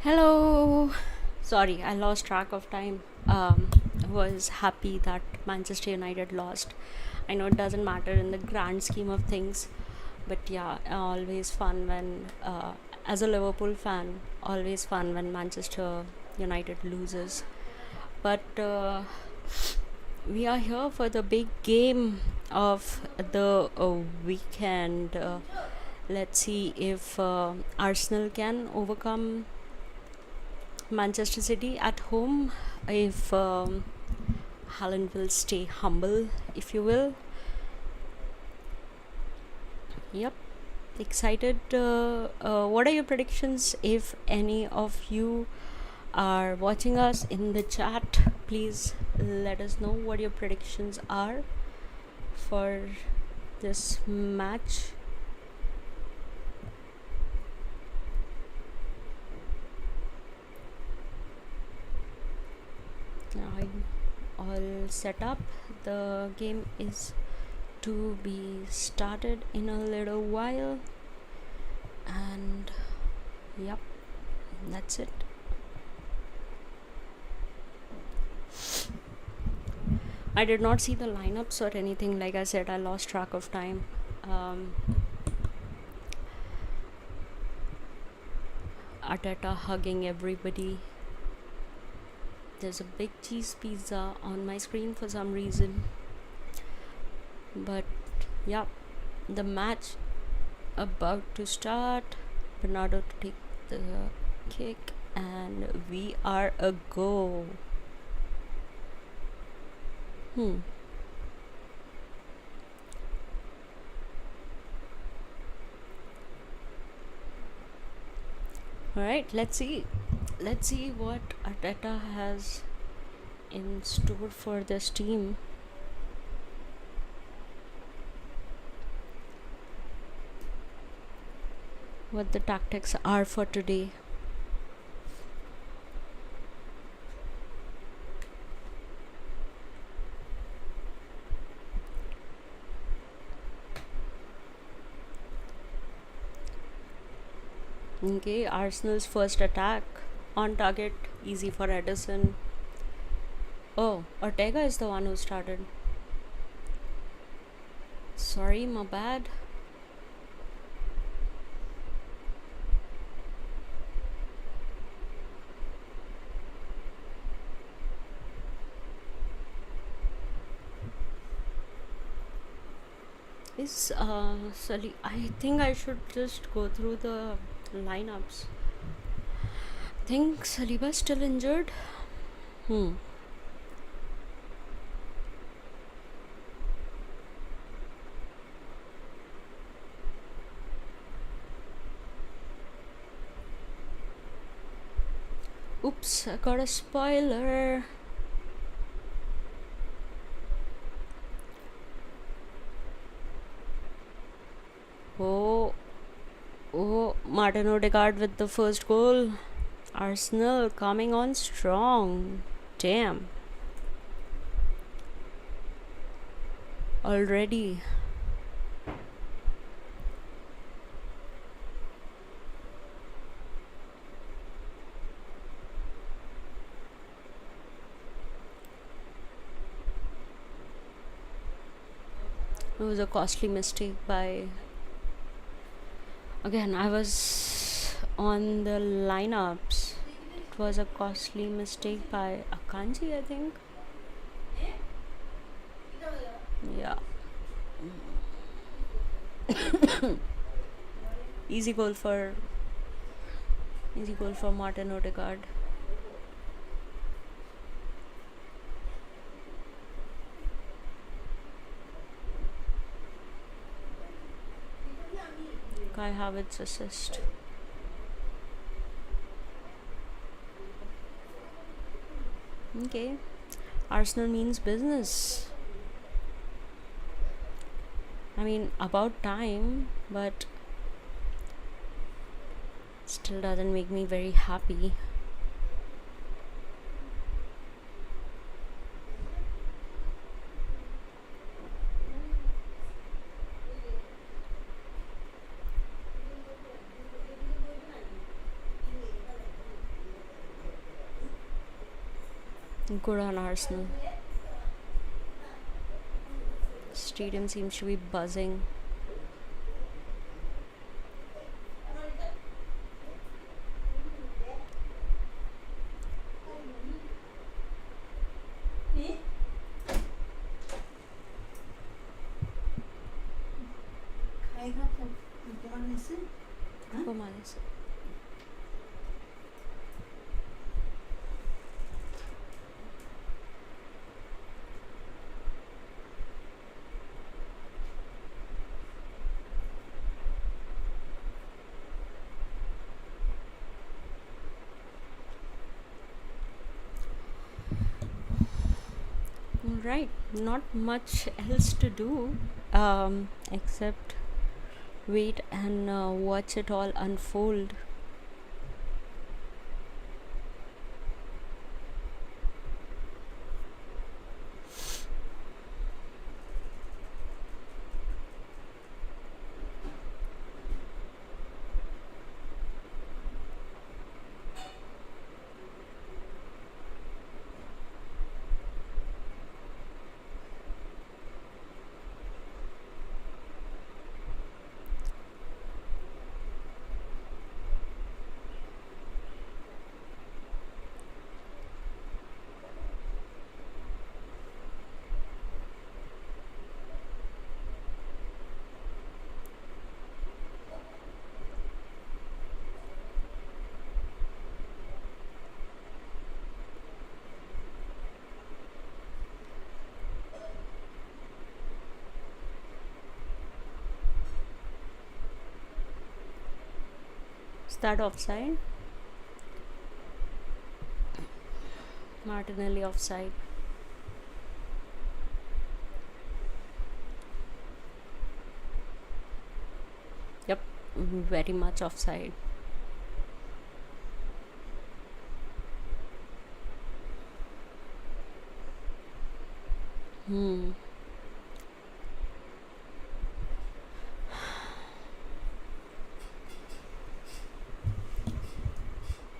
Hello. Sorry, I lost track of time. Was happy that Manchester United lost. I know it doesn't matter in the grand scheme of things, but yeah, always fun when, as a Liverpool fan, always fun when Manchester United loses. But we are here for the big game of the weekend. Let's see if Arsenal can overcome Manchester City at home, if Haaland will stay humble, if you will. Yep, excited. What are your predictions? If any of you are watching us in the chat, please let us know what your predictions are for this match. I'm all set up. The game is to be started in a little while, and yep, that's it. I did not see the lineups or anything. Like I said, I lost track of time. Arteta hugging everybody. There's a big cheese pizza on my screen for some reason. But yeah, the match about to start. Bernardo to take the kick, and we are a go. Alright, let's see what Arteta has in store for this team. What the tactics are for today. Okay, Arsenal's first attack on target, easy for Edison. Oh, Ortega is the one who started. Sorry, my bad. Is Sully? I think I should just go through the lineups. Think Saliba still injured? Oops, I got a spoiler. Oh, Martin Odegaard with the first goal. Arsenal coming on strong. Damn. Already. It was a costly mistake by... Again, I was on the lineups. It was a costly mistake by Akanji, I think. Yeah. Easy goal for Martin Odegaard. Kai Havertz assist. Okay, Arsenal means business. I mean, about time, but still doesn't make me very happy. Good on Arsenal. Stadium seems to be buzzing. Yes. Right, not much else to do except wait and watch it all unfold. Is that offside? Martinelli offside. Yep, very much offside. Hmm.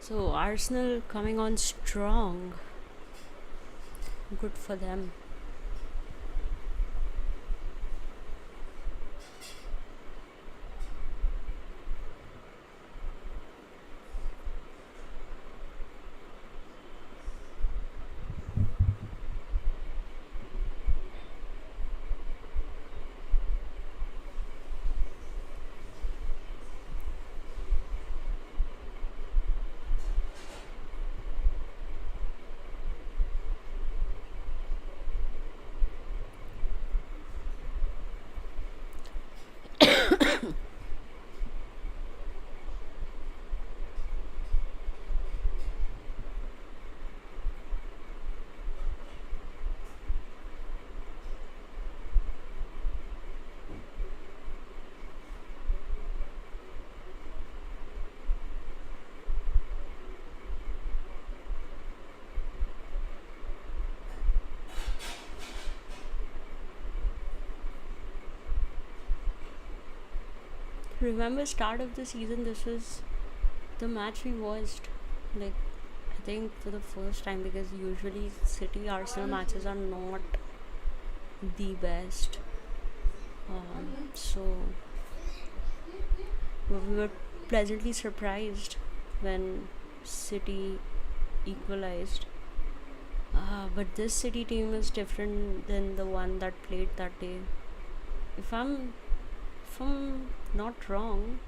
So Arsenal coming on strong. Good for them. Remember start of the season, this was the match we watched, like, I think for the first time, because usually City Arsenal matches are not the best. So we were pleasantly surprised when City equalized. But this City team is different than the one that played that day. If I'm not wrong,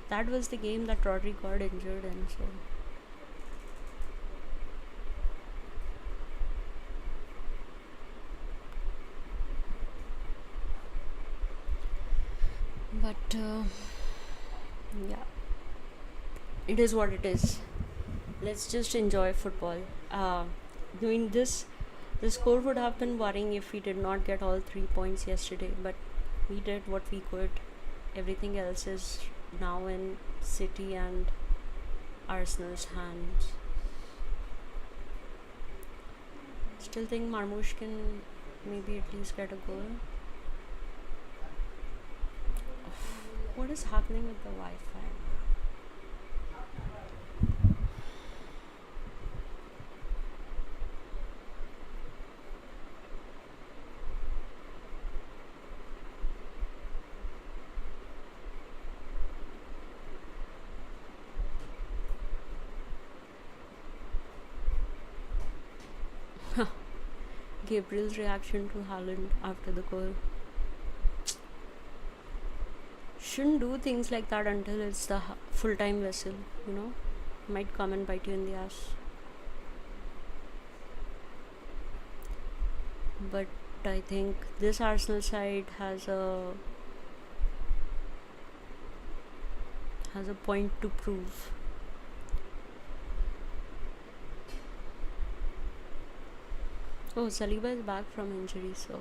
that was the game that Rodri got injured in. So but yeah, it is what it is. Let's just enjoy football. Doing this, the score would have been worrying if we did not get all 3 points yesterday, but we did what we could. Everything else is now in City and Arsenal's hands. Still think Marmoush can maybe at least get a goal. What is happening with the Wi-Fi? Gabriel's reaction to Haaland after the goal. shouldn't do things like that until it's the full-time vessel, you know. Might come and bite you in the ass. But I think this Arsenal side has a point to prove. Oh, Saliba is back from injury, so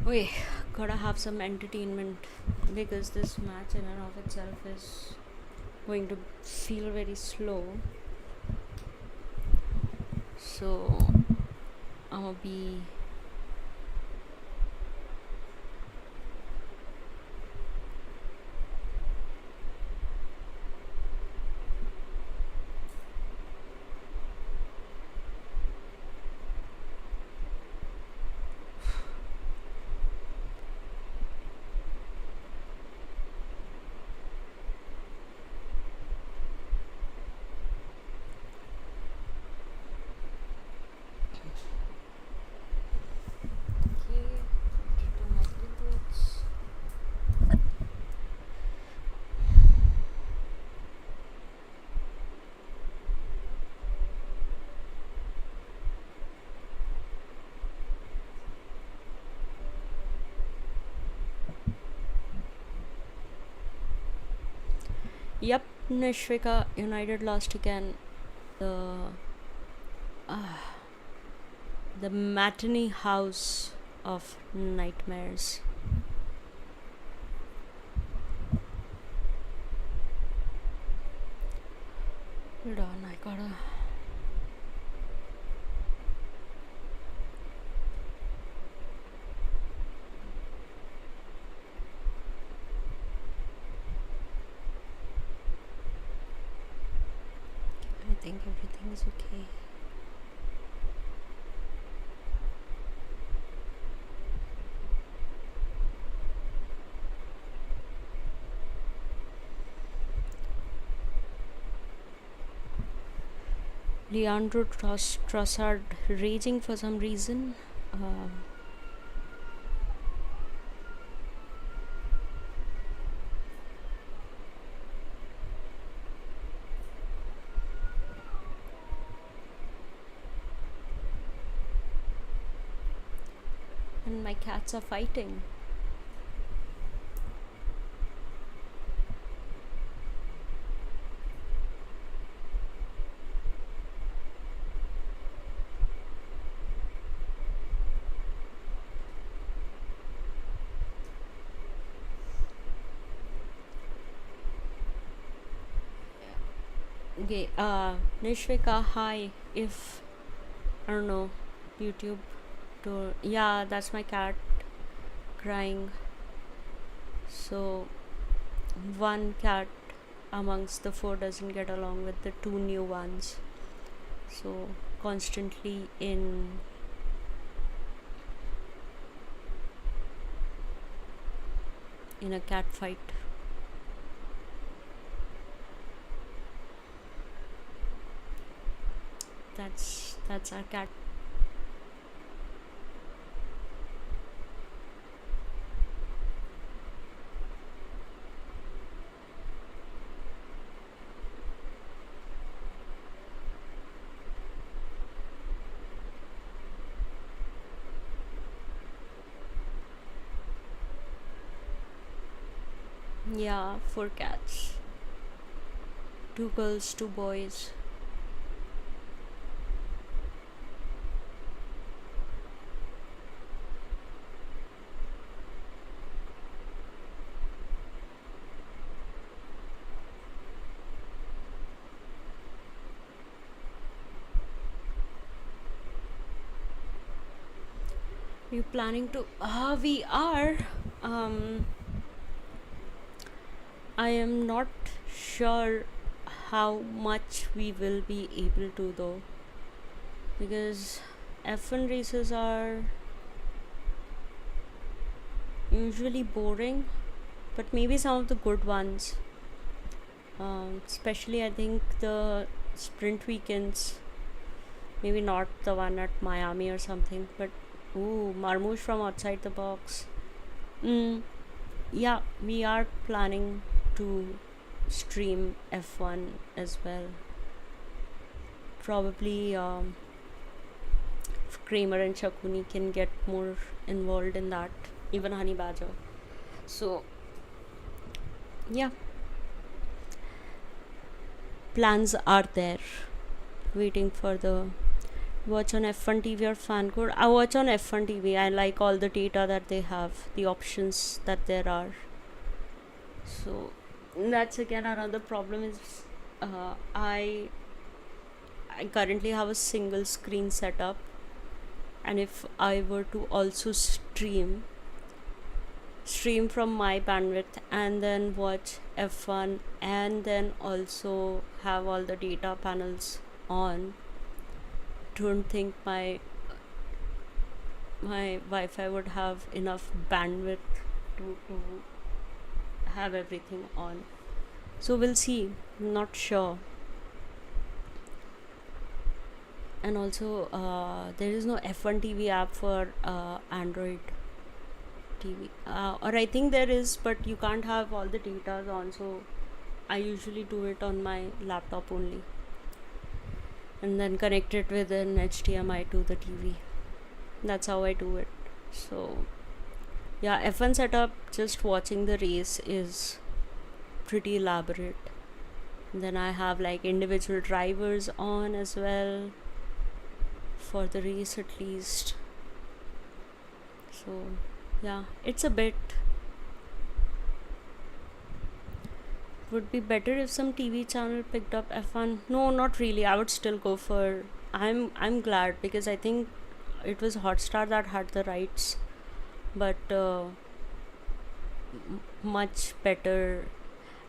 we gotta have some entertainment because this match in and of itself is going to feel very slow. So I'll be yep, Nishvika United lost again. The uh, the matinee house of nightmares. Hold on, I gotta. I think everything is okay. Leandro Trossard raging for some reason. Uh, and my cats are fighting. Okay, Nishvika, hi. If I don't know, YouTube to yeah, that's my cat crying. So one cat amongst the four doesn't get along with the two new ones. So constantly in a cat fight. That's our cat. Yeah, four cats. Two girls, two boys. Are you planning to? We are. Um, I am not sure how much we will be able to though, because F1 races are usually boring, but maybe some of the good ones. Especially, I think the sprint weekends. Maybe not the one at Miami or something, but ooh, Marmouche from outside the box. Mm, yeah, we are planning to stream F1 as well. Probably Kramer and Shakuni can get more involved in that, even Honey Badger. So, yeah, plans are there, waiting for the watch on F1 TV or fan code. I watch on F1 TV. I like all the data that they have, the options that there are. So that's again another problem is I currently have a single screen setup, and if I were to also stream from my bandwidth and then watch F1 and then also have all the data panels on, don't think my Wi-Fi would have enough bandwidth to have everything on. So we'll see. Not sure. And also, there is no F1 TV app for Android TV, or I think there is, but you can't have all the data on. So I usually do it on my laptop only, and then connect it with an HDMI to the TV. That's how I do it. So yeah, F1 setup, just watching the race is pretty elaborate. And then I have like individual drivers on as well for the race at least. So yeah, it's a bit would be better if some TV channel picked up F1. No, not really. I would still go for. I'm glad because I think it was Hotstar that had the rights, but much better.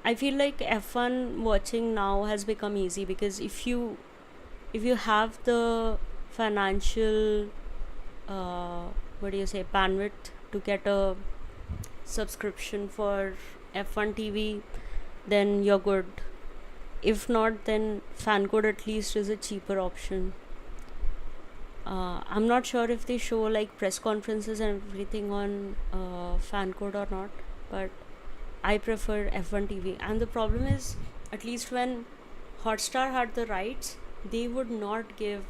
I feel like F1 watching now has become easy because if you have the financial what do you say bandwidth to get a subscription for F1 TV, then you're good. If not, then Fancode at least is a cheaper option. I'm not sure if they show like press conferences and everything on Fancode or not, but I prefer F1 TV. And the problem is, at least when Hotstar had the rights, they would not give.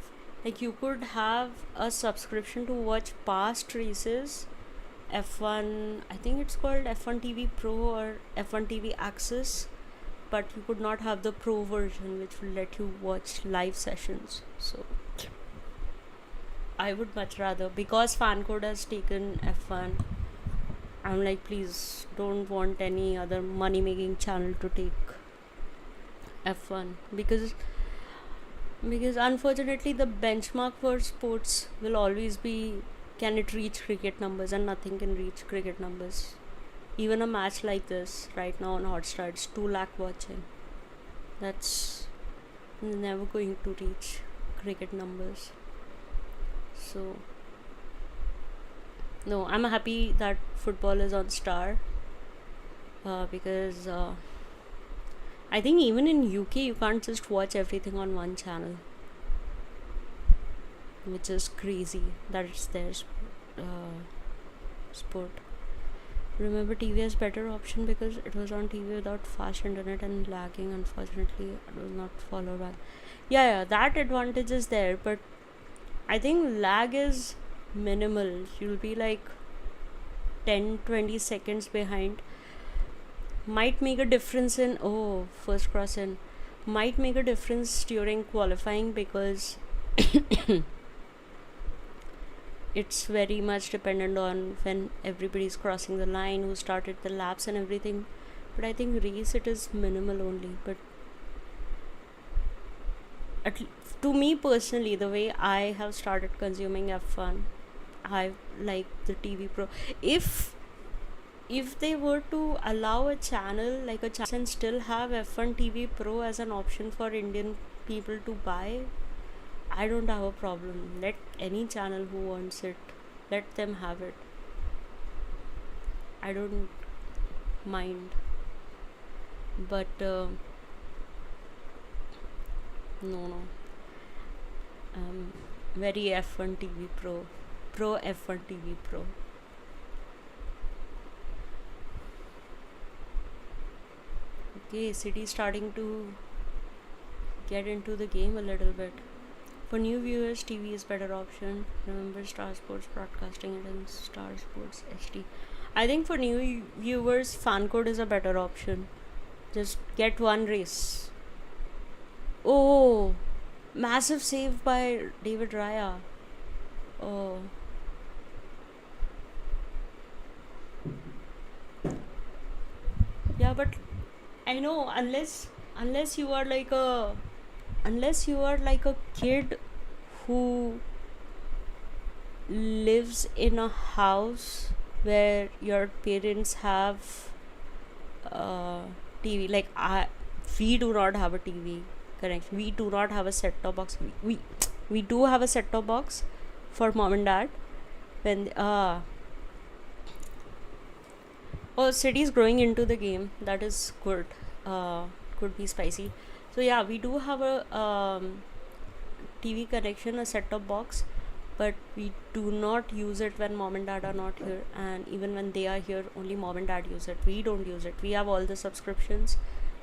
Like, you could have a subscription to watch past races. F1, I think it's called F1 TV Pro or F1 TV Access, but you could not have the Pro version, which will let you watch live sessions. So, I would much rather, because Fancode has taken F1, I'm like, please don't want any other money making channel to take F1, because unfortunately the benchmark for sports will always be, can it reach cricket numbers, and nothing can reach cricket numbers. Even a match like this right now on Hotstar, it's 2 lakh watching. That's never going to reach cricket numbers. So no, I'm happy that football is on Star, because I think even in UK you can't just watch everything on one channel, which is crazy that it's their sport. Remember, TV has better option because it was on TV without fast internet and lagging. Unfortunately, it was not followed back. Yeah, that advantage is there, but I think lag is minimal. You'll be like 10-20 seconds behind. Might make a difference in first cross in. Might make a difference during qualifying because it's very much dependent on when everybody's crossing the line, who started the laps and everything. But I think race it is minimal only. But to me personally, the way I have started consuming F1, I like the TV Pro. If they were to allow a channel like a channel and still have F1 TV Pro as an option for Indian people to buy, I don't have a problem. Let any channel who wants it, let them have it. I don't mind. But no. Very F1 TV Pro. Pro F1 TV Pro. Okay, City starting to get into the game a little bit. For new viewers, TV is better option. Remember Star Sports broadcasting it in Star Sports HD. I think for new viewers, Fancode is a better option. Just get one race. Oh, massive save by David Raya. Oh. Yeah, but I know unless you are like a kid who lives in a house where your parents have TV. Like we do not have a TV connection. We do not have a set-top box. We do have a set-top box for mom and dad when City is growing into the game. That is good. Could be spicy. So yeah, we do have a TV connection, a set-top box, but we do not use it when mom and dad are not here, and even when they are here, only mom and dad use it. We don't use it. We have all the subscriptions.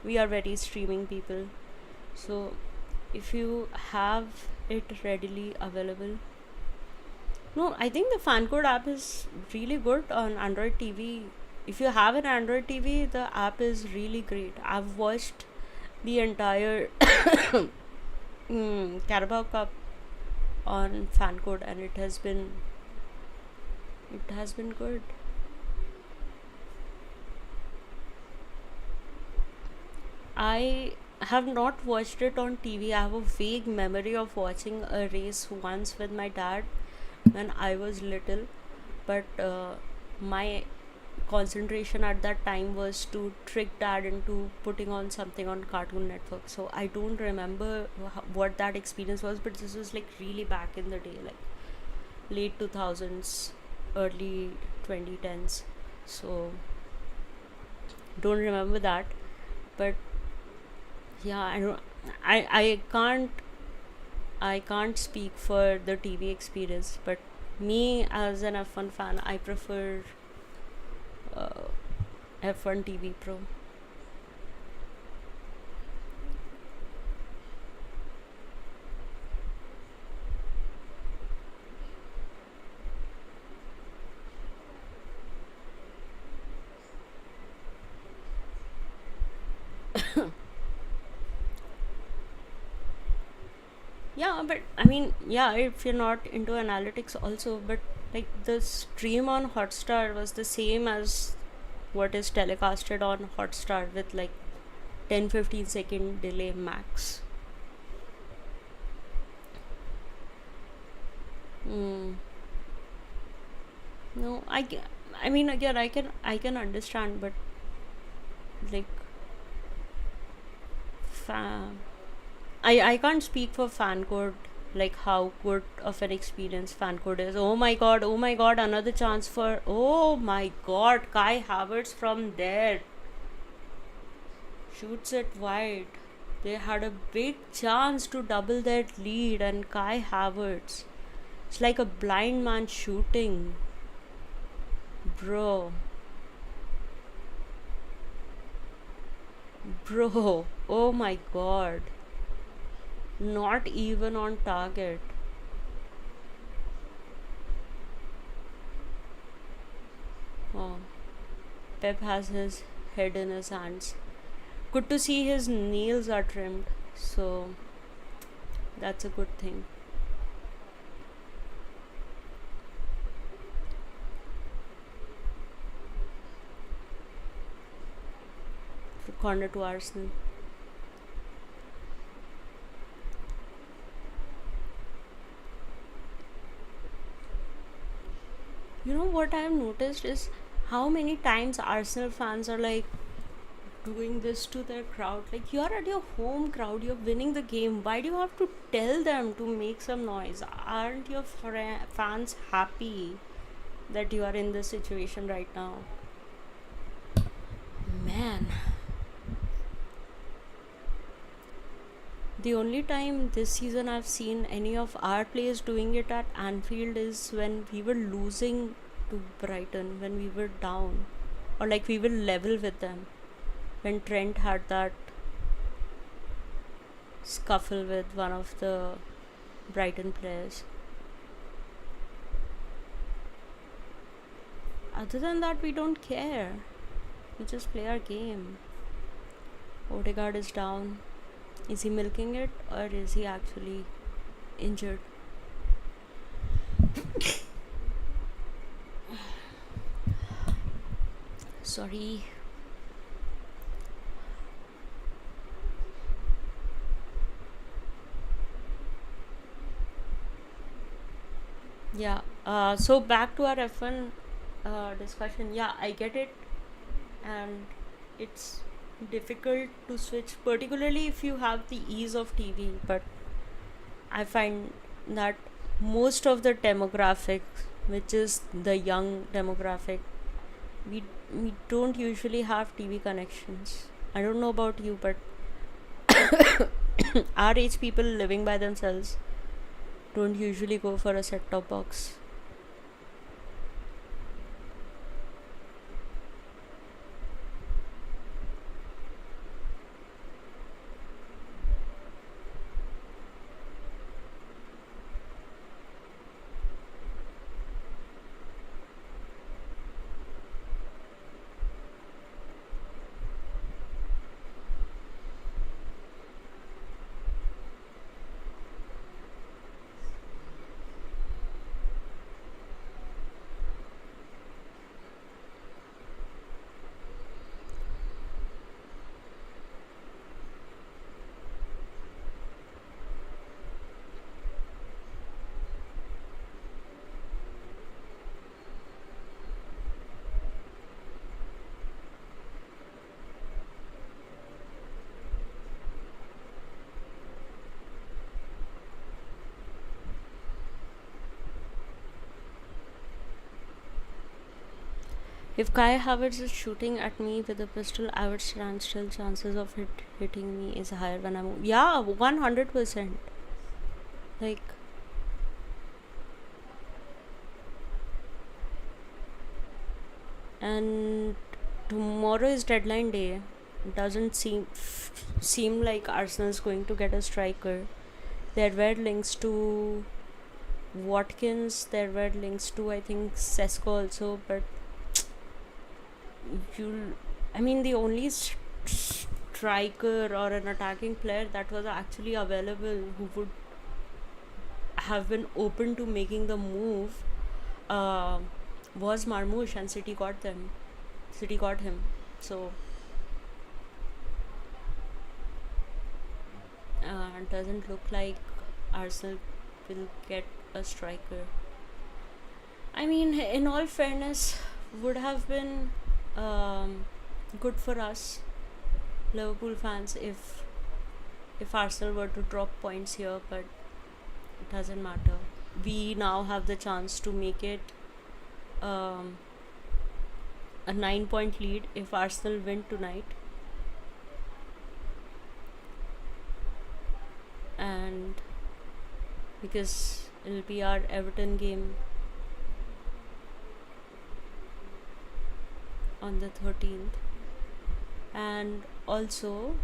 We are very streaming people. So if you have it readily available, no, I think the Fancode app is really good on Android TV. If you have an Android TV, the app is really great. I've watched the entire Carabao Cup on Fancode, and it has been good. I have not watched it on TV. I have a vague memory of watching a race once with my dad when I was little, but my concentration at that time was to trick dad into putting on something on Cartoon Network. So I don't remember what that experience was, but this was like really back in the day, like late 2000s, early 2010s. So don't remember that, but yeah, I can't speak for the TV experience, but me as an F1 fan, I prefer uh, F1 TV Pro. Yeah, but I mean, yeah, if you're not into analytics also, but like the stream on Hotstar was the same as what is telecasted on Hotstar with like 10-15 second delay max. Mm. No, I mean, again, I can understand, but like fa- I can't speak for fan code, like how good of an experience fan code is. Oh my god, another chance for, oh my god, Kai Havertz from there shoots it wide. They had a big chance to double that lead, and Kai Havertz. It's like a blind man shooting, bro. Bro, oh my god. Not even on target. Oh, Pep has his head in his hands. Good to see his nails are trimmed, so that's a good thing. For corner to Arsenal. You know what I've noticed is how many times Arsenal fans are like doing this to their crowd. Like, you're at your home crowd, you're winning the game. Why do you have to tell them to make some noise? Aren't your fans happy that you are in this situation right now? Man, the only time this season I've seen any of our players doing it at Anfield is when we were losing to Brighton, when we were down, or like we were level with them. When Trent had that scuffle with one of the Brighton players. Other than that, we don't care. We just play our game. Odegaard is down. Is he milking it, or is he actually injured? Sorry. Yeah. So back to our F1 discussion. Yeah, I get it, and it's difficult to switch, particularly if you have the ease of TV. But I find that most of the demographics, which is the young demographic, we we don't usually have TV connections. I don't know about you, but our age people living by themselves don't usually go for a set top box. If Kai Havertz is shooting at me with a pistol, I would stand still. Chances of it hitting me is higher when I'm. Yeah, 100%. Like, and tomorrow is deadline day. Doesn't seem like Arsenal's going to get a striker. There were links to Watkins. There were links to, I think, Sesko also, but you I mean, the only striker or an attacking player that was actually available who would have been open to making the move uh, was Marmoush, and City got him. So it doesn't look like Arsenal will get a striker. I mean, in all fairness, would have been um, good for us Liverpool fans if Arsenal were to drop points here, but it doesn't matter. We now have the chance to make it um, a 9-point lead if Arsenal win tonight, and because it'll be our Everton game on the 13th, and also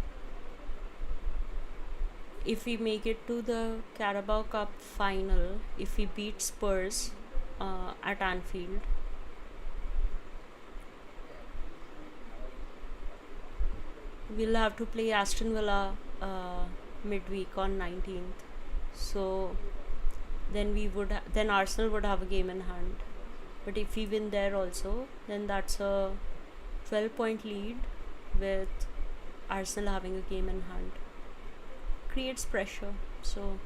if we make it to the Carabao Cup final, if we beat Spurs at Anfield, we'll have to play Aston Villa midweek on 19th. So then Arsenal would have a game in hand. But if we win there also, then that's a 12-point lead with Arsenal having a game in hand. Creates pressure. So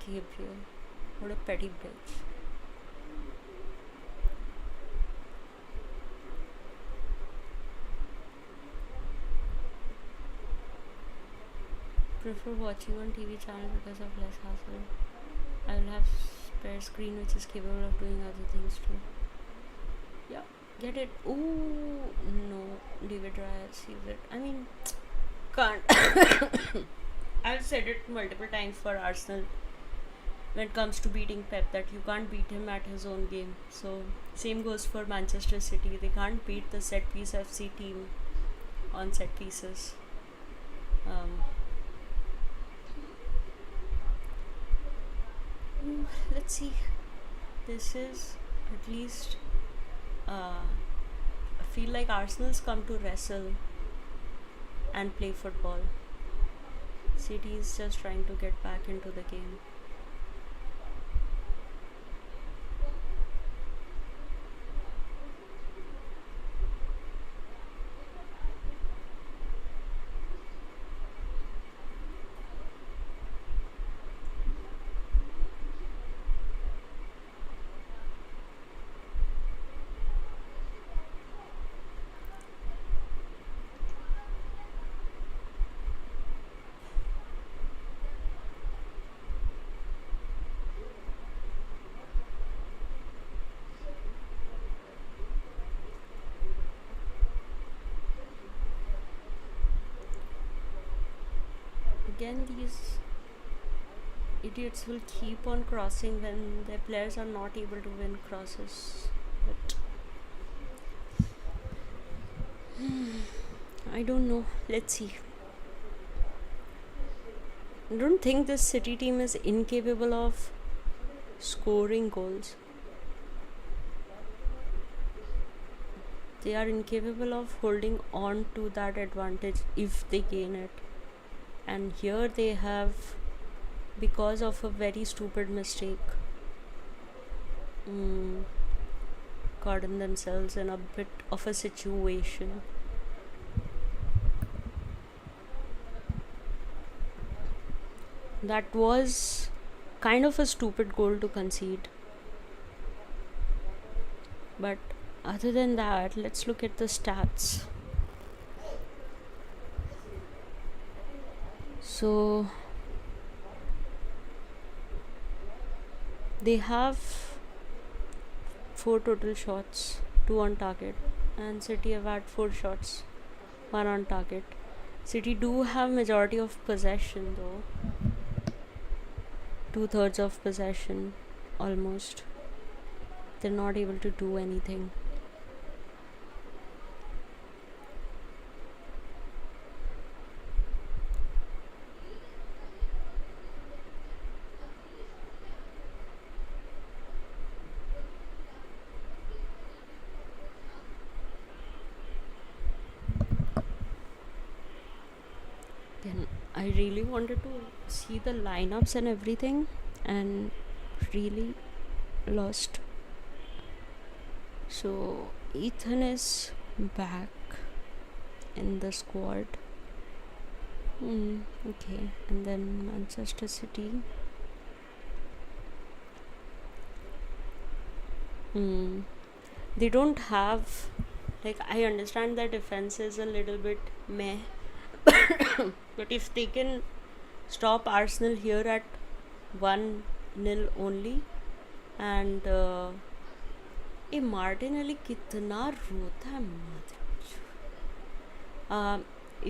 Gabriel, what a petty bitch. Prefer watching on TV channel because of less hassle. I will have spare screen which is capable of doing other things too. Yeah, get it. Ooh, no, David Raya sees it. I mean, can't. I've said it multiple times for Arsenal when it comes to beating Pep, that you can't beat him at his own game. So same goes for Manchester City. They can't beat the set piece FC team on set pieces. Let's see. This is at least I feel like Arsenal's come to wrestle and play football. City is just trying to get back into the game. Again, these idiots will keep on crossing when their players are not able to win crosses. But I don't know. Let's see. I don't think this City team is incapable of scoring goals. They are incapable of holding on to that advantage if they gain it. And here they have, because of a very stupid mistake, gotten themselves in a bit of a situation. That was kind of a stupid goal to concede. But other than that, let's look at the stats. So they have 4 total shots, 2 on target, and City have had 4 shots, 1 on target. City do have majority of possession though, 2/3 of possession almost. They're not able to do anything. Then I really wanted to see the lineups and everything, and really lost. So Ethan is back in the squad. Okay, and then Manchester City. They don't have, like, I understand that defense is a little bit meh, but if they can stop Arsenal here at 1-0 only, and Martinelli कितना रोता है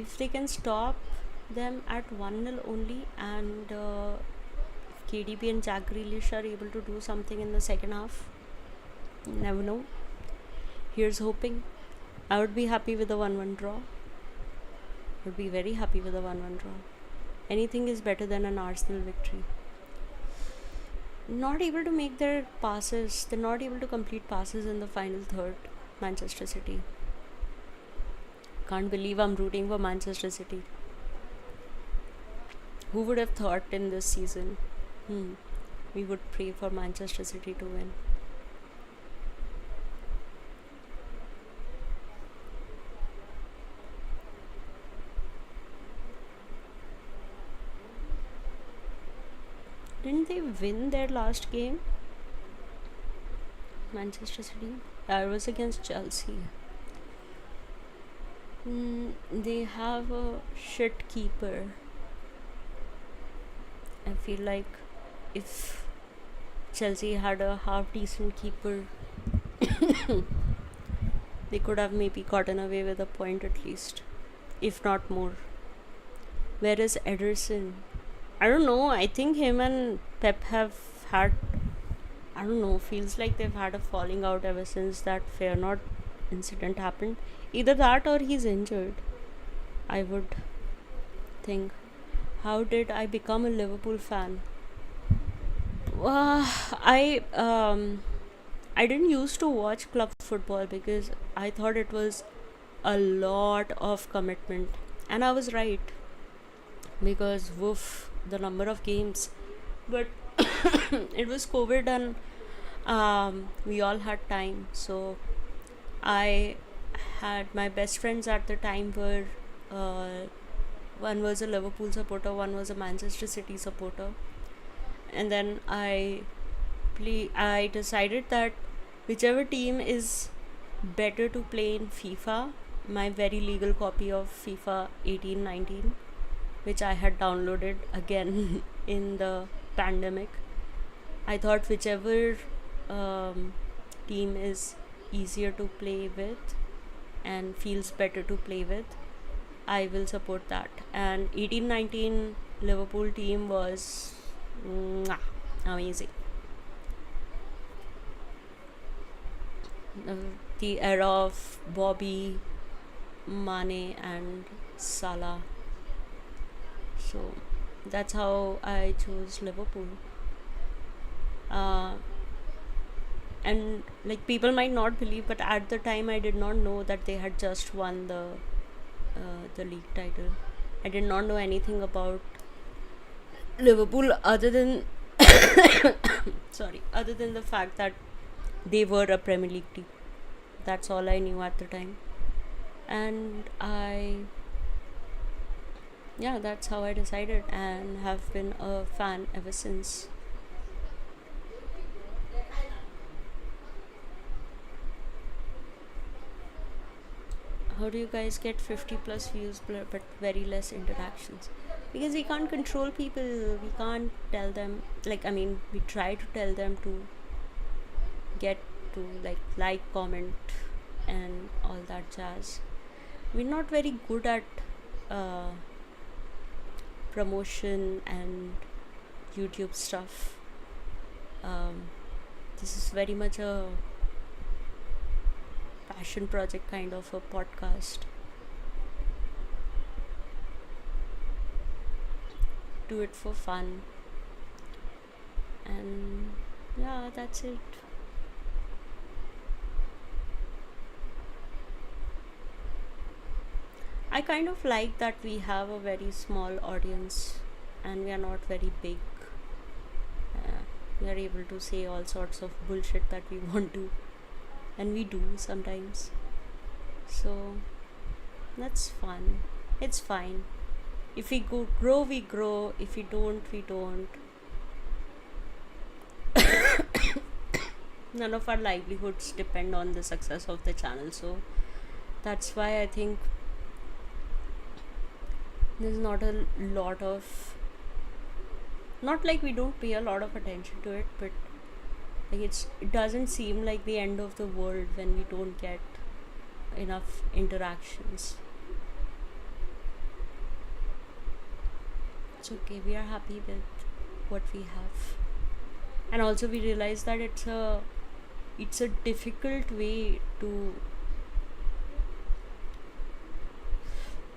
if they can stop them at 1-0 only, and KDB and Jack Grealish are able to do something in the second half, never know. Here's hoping. I would be happy with a 1-1 draw. Would be very happy with a 1-1 draw. Anything is better than an Arsenal victory. Not able to make their passes. They're not able to complete passes in the final third. Manchester City. Can't believe I'm rooting for Manchester City. Who would have thought in this season we would pray for Manchester City to win? Didn't they win their last game? Manchester City? Yeah, it was against Chelsea. They have a shit keeper. I feel like if Chelsea had a half decent keeper, they could have maybe gotten away with a point at least, if not more. Where is Ederson? I don't know. I think him and Pep have had, I don't know, feels like they've had a falling out ever since that Feyenoord incident happened. Either that or he's injured, I would think. How did I become a Liverpool fan? I didn't used to watch club football because I thought it was a lot of commitment, and I was right, because woof, the number of games. But it was COVID, and we all had time, so I had my best friends at the time were one was a Liverpool supporter, one was a Manchester City supporter, and then I decided that whichever team is better to play in FIFA, my very legal copy of FIFA 18-19, which I had downloaded again in the pandemic, I thought whichever team is easier to play with and feels better to play with, I will support that. And 18-19 Liverpool team was amazing. The era of Bobby, Mane and Salah. So that's how I chose Liverpool. And like, people might not believe, but at the time I did not know that they had just won the league title. I did not know anything about Liverpool other than other than the fact that they were a Premier League team. That's all I knew at the time. And yeah, that's how I decided and have been a fan ever since. How do you guys get 50 plus views but very less interactions? Because we can't control people. We can't tell them, like, I mean, we try to tell them to get to like comment and all that jazz. We're not very good at uh, promotion and YouTube stuff. um, this is very much a passion project kind of a podcast. Do it for fun, and yeah, that's it. I kind of like that we have a very small audience and we are not very big. We are able to say all sorts of bullshit that we want to, and we do sometimes. So that's fun. It's fine. If we grow, we grow. If we don't, we don't. None of our livelihoods depend on the success of the channel. So that's why I think there's not a lot of, not like we don't pay a lot of attention to it, but like it doesn't seem like the end of the world when we don't get enough interactions. It's okay, we are happy with what we have. And also we realize that it's a difficult way to,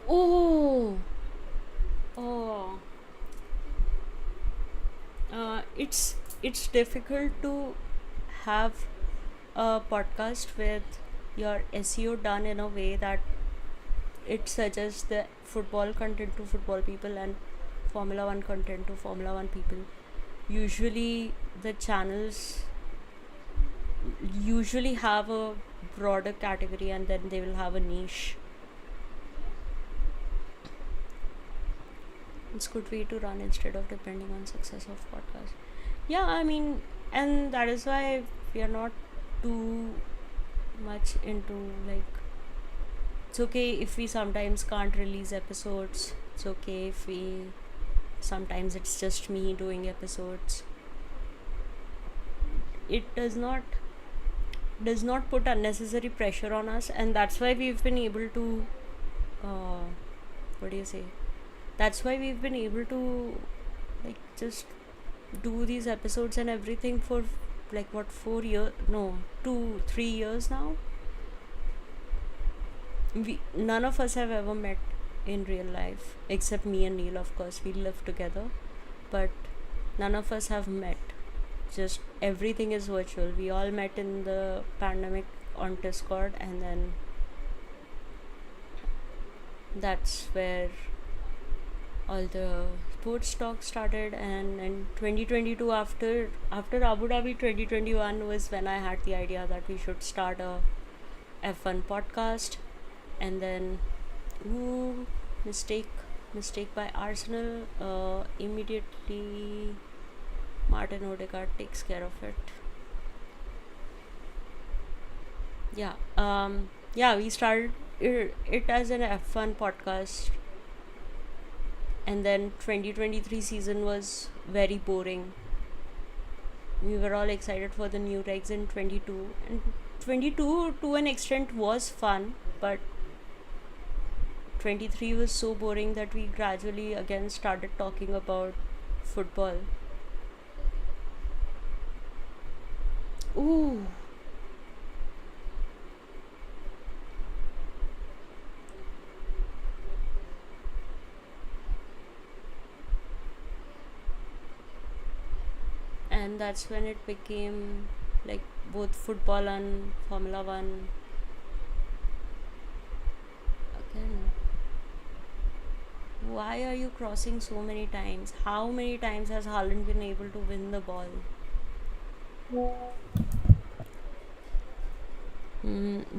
oh oh it's difficult to have a podcast with your SEO done in a way that it suggests the football content to football people and Formula 1 content to Formula 1 people. Usually the channels usually have a broader category and then they will have a niche. It's a good way to run instead of depending on success of podcast. Yeah, I mean, and that is why we are not too much into like, it's okay if we sometimes can't release episodes. It's okay if we sometimes it's just me doing episodes. It does not put unnecessary pressure on us, and that's why we've been able to what do you say, that's why we've been able to like just do these episodes and everything for like what 4 years, no, 2 3 years now. We none of us have ever met in real life except me and Neil. Of course we live together, but none of us have met. Just everything is virtual. We all met in the pandemic on Discord, and then that's where all the sports talk started. And in 2022, after Abu Dhabi 2021 was when I had the idea that we should start a F1 podcast. And then ooh, mistake by Arsenal. Immediately Martin Odegaard takes care of it. Yeah, we started it as an F1 podcast, and then 2023 season was very boring. We were all excited for the new regs in 22, and 22 to an extent was fun, but 23 was so boring that we gradually again started talking about football. Ooh. And that's when it became like both football and Formula 1 again. Why are you crossing so many times? How many times has Haaland been able to win the ball?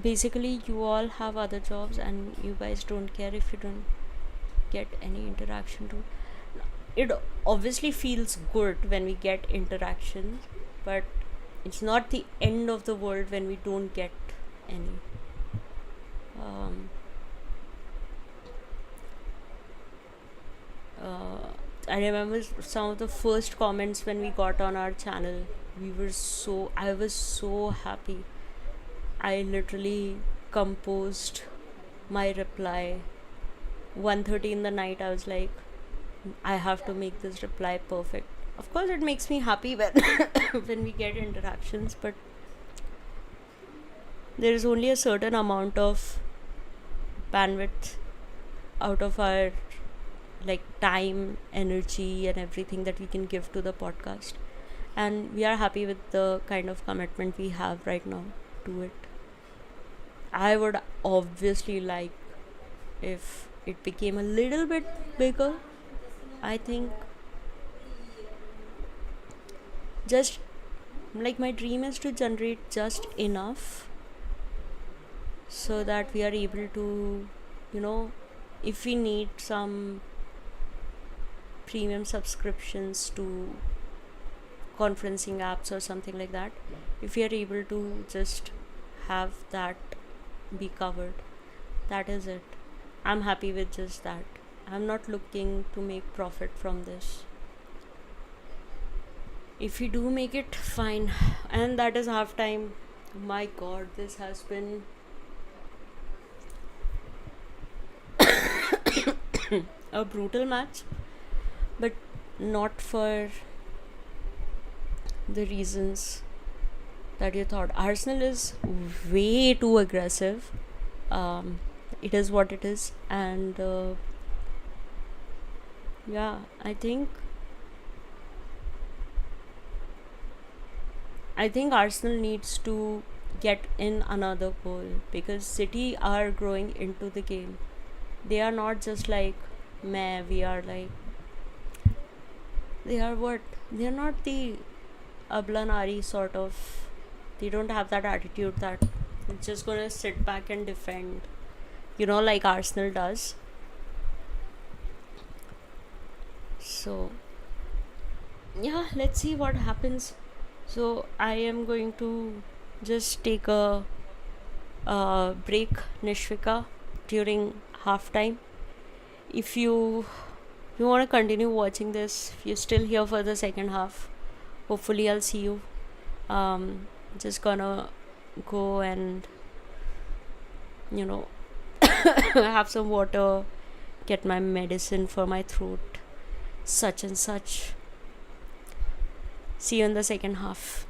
Basically, you all have other jobs and you guys don't care if you don't get any interaction to. It obviously feels good when we get interactions, but it's not the end of the world when we don't get any. Um, uh, I remember some of the first comments when we got on our channel. I was so happy. I literally composed my reply 1:30 in the night. I was like, I have to make this reply perfect. Of course, it makes me happy when when we get interactions, but there is only a certain amount of bandwidth out of our like time, energy, and everything that we can give to the podcast, and we are happy with the kind of commitment we have right now to it. I would obviously like if it became a little bit bigger. I think just like my dream is to generate just enough so that we are able to, you know, if we need some premium subscriptions to conferencing apps or something like that, if we are able to just have that be covered, that is it. I'm happy with just that. I'm not looking to make profit from this. If we do make it, fine. And that is half time. My god, this has been a brutal match, but not for the reasons that you thought. Arsenal is way too aggressive. It is what it is, and yeah, I think Arsenal needs to get in another goal because City are growing into the game. They are not just like meh. We are like, they are what? They are not the Ablanari sort of. They don't have that attitude that it's just gonna sit back and defend, like Arsenal does. So yeah, let's see what happens. So I am going to just take a break, Nishvika, during halftime. If you want to continue watching this, if you're still here for the second half, hopefully I'll see you. Just gonna go and have some water, get my medicine for my throat, such and such. See you in the second half.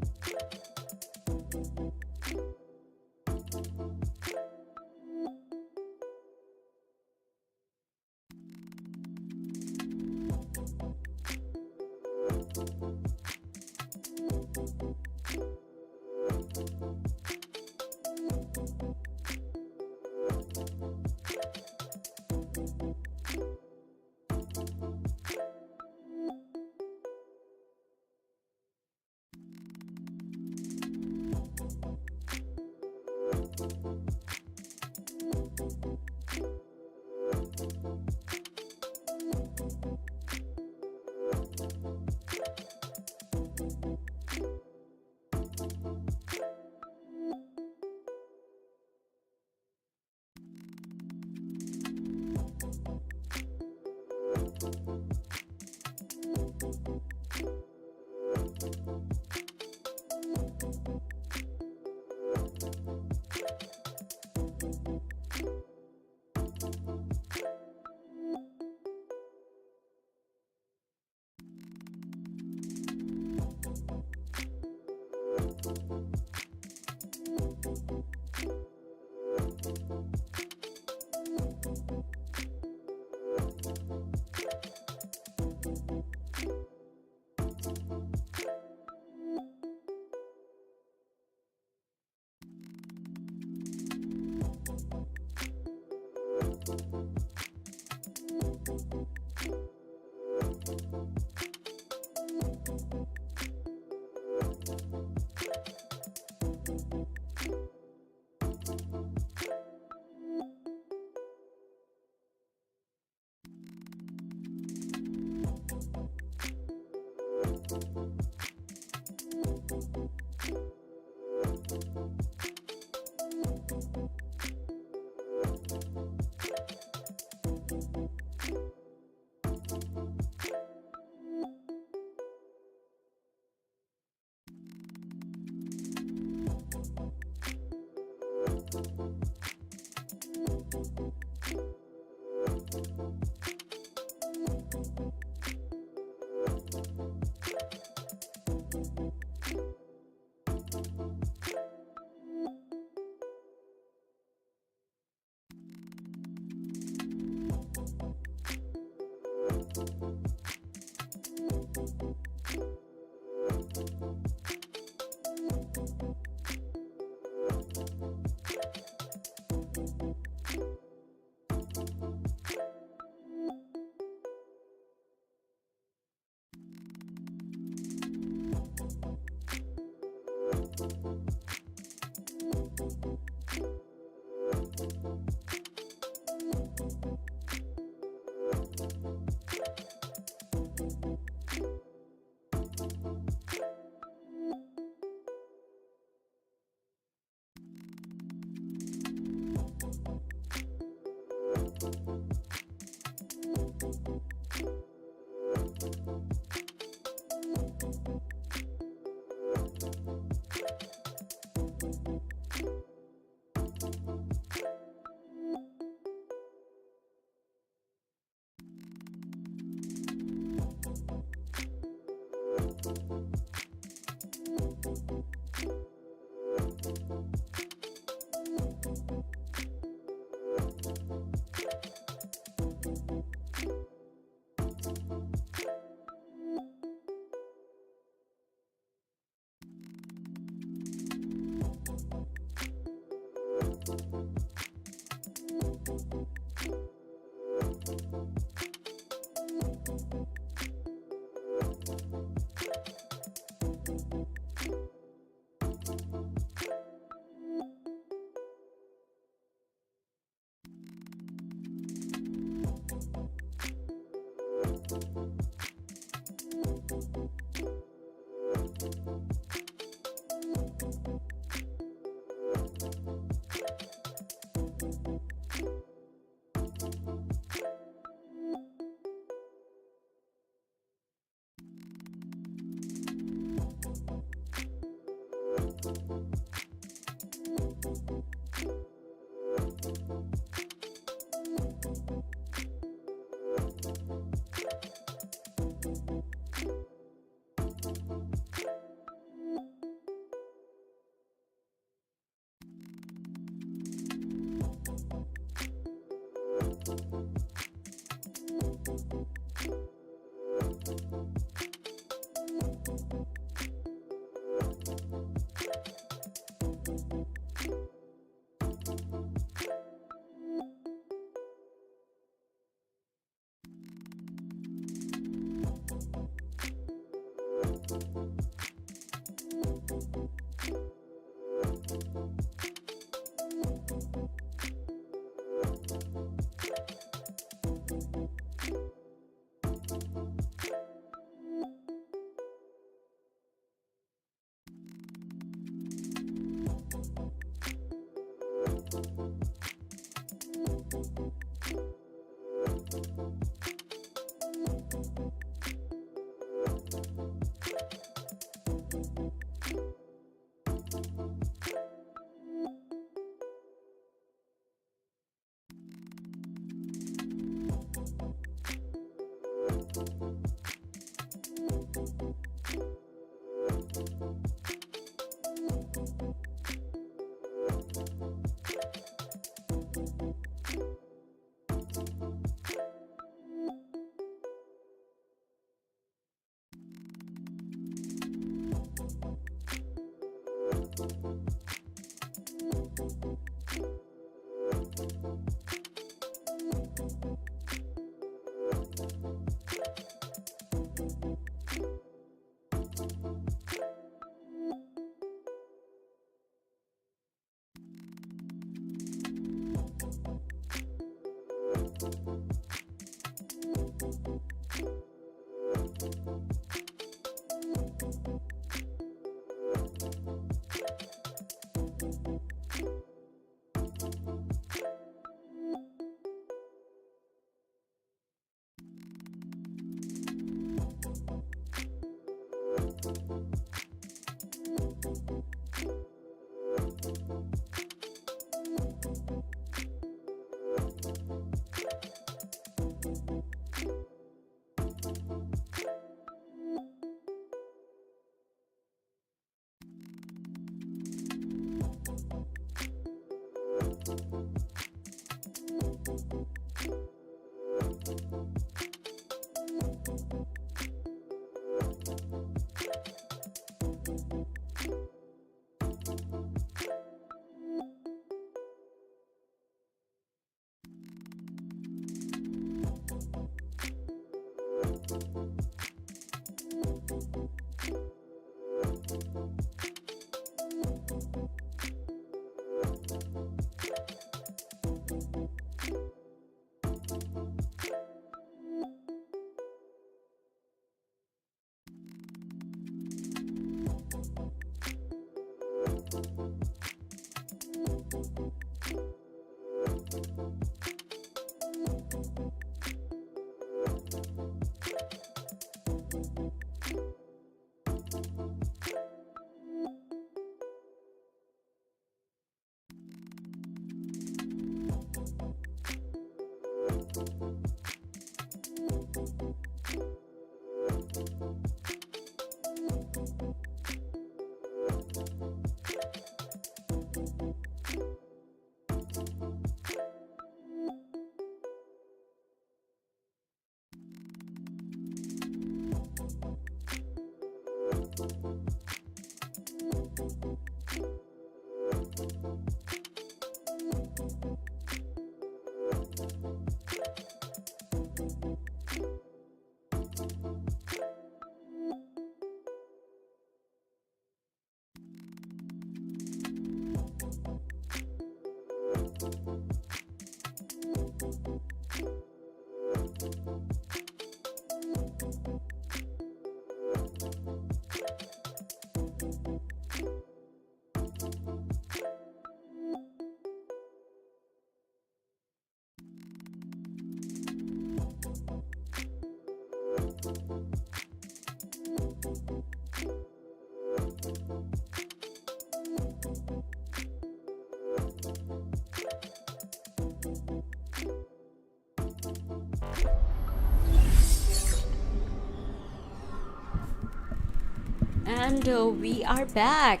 And we are back.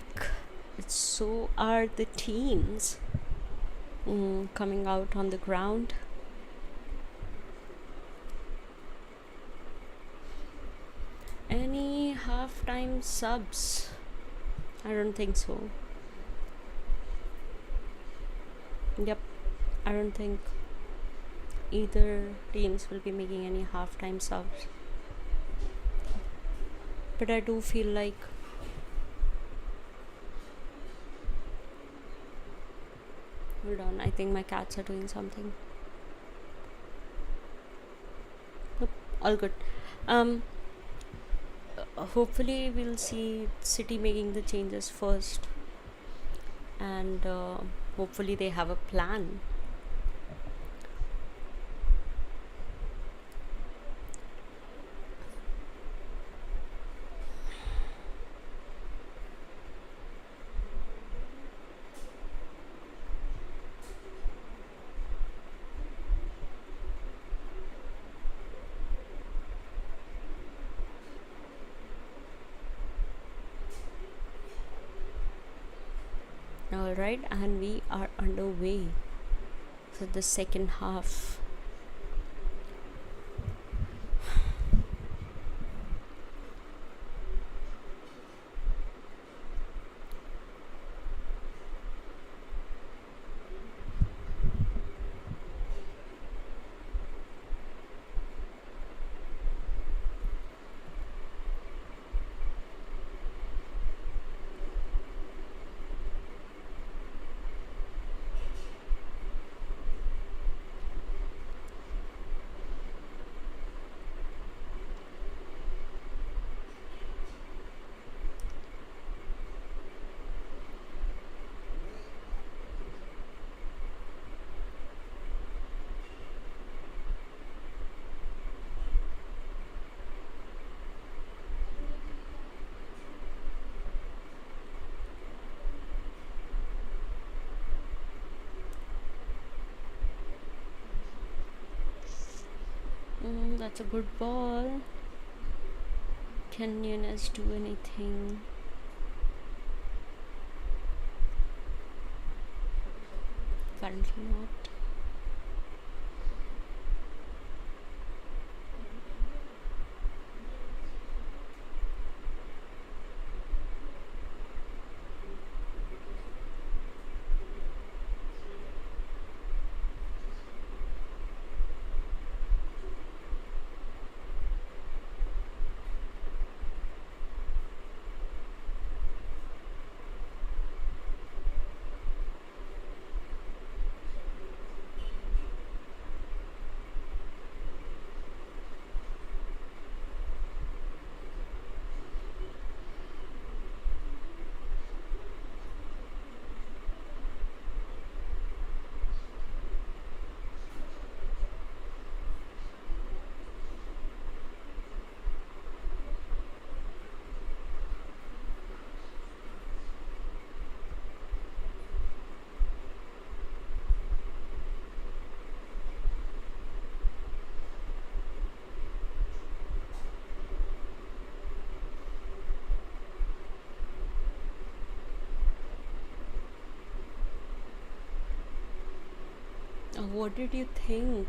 So are the teams coming out on the ground. Any halftime subs? I don't think so. Yep, I don't think either teams will be making any halftime subs. But I do feel like hold on, I think my cats are doing something. Nope, all good. Hopefully we'll see City making the changes first, and hopefully they have a plan. Alright, and we are underway for the second half. That's a good ball. Can Nunes do anything? Apparently not. What did you think?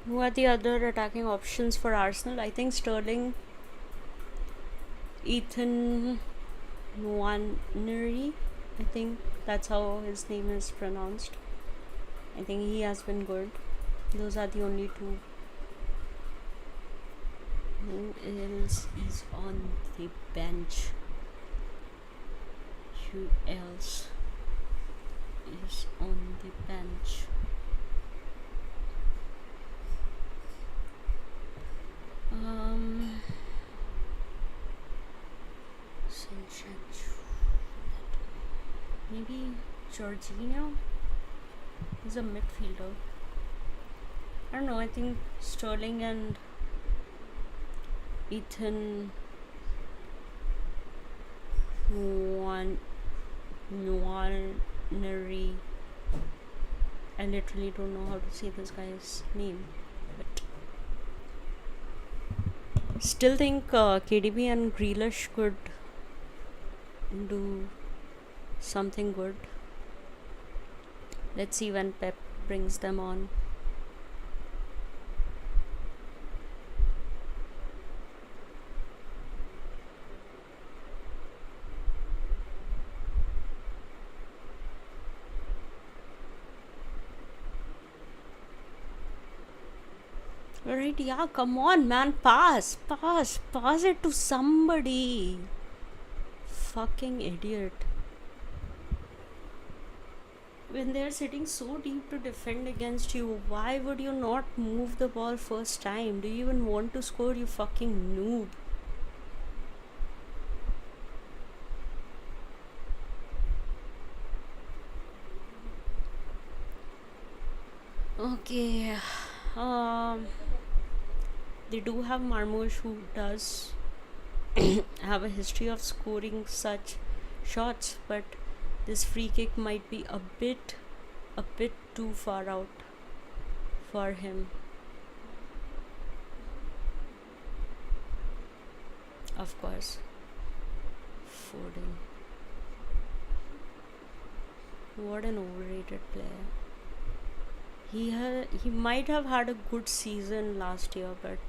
Who are the other attacking options for Arsenal? I think Sterling, Ethan, Nwaneri. I think that's how his name is pronounced. I think he has been good. Those are the only two. Who else is on the bench? Who else is on the bench? Maybe Jorginho. He's a midfielder. I don't know. I think Sterling and Ethan Nwaneri. I literally don't know how to say this guy's name, but still think KDB and Grealish could do something good. Let's see when Pep brings them on. Alright, yeah, come on, man. Pass it to somebody. Fucking idiot. When they're sitting so deep to defend against you, why would you not move the ball first time? Do you even want to score, you fucking noob? Okay. They do have Marmoush, who does have a history of scoring such shots, but this free kick might be a bit too far out for him. Of course, Foden. What an overrated player. He might have had a good season last year, but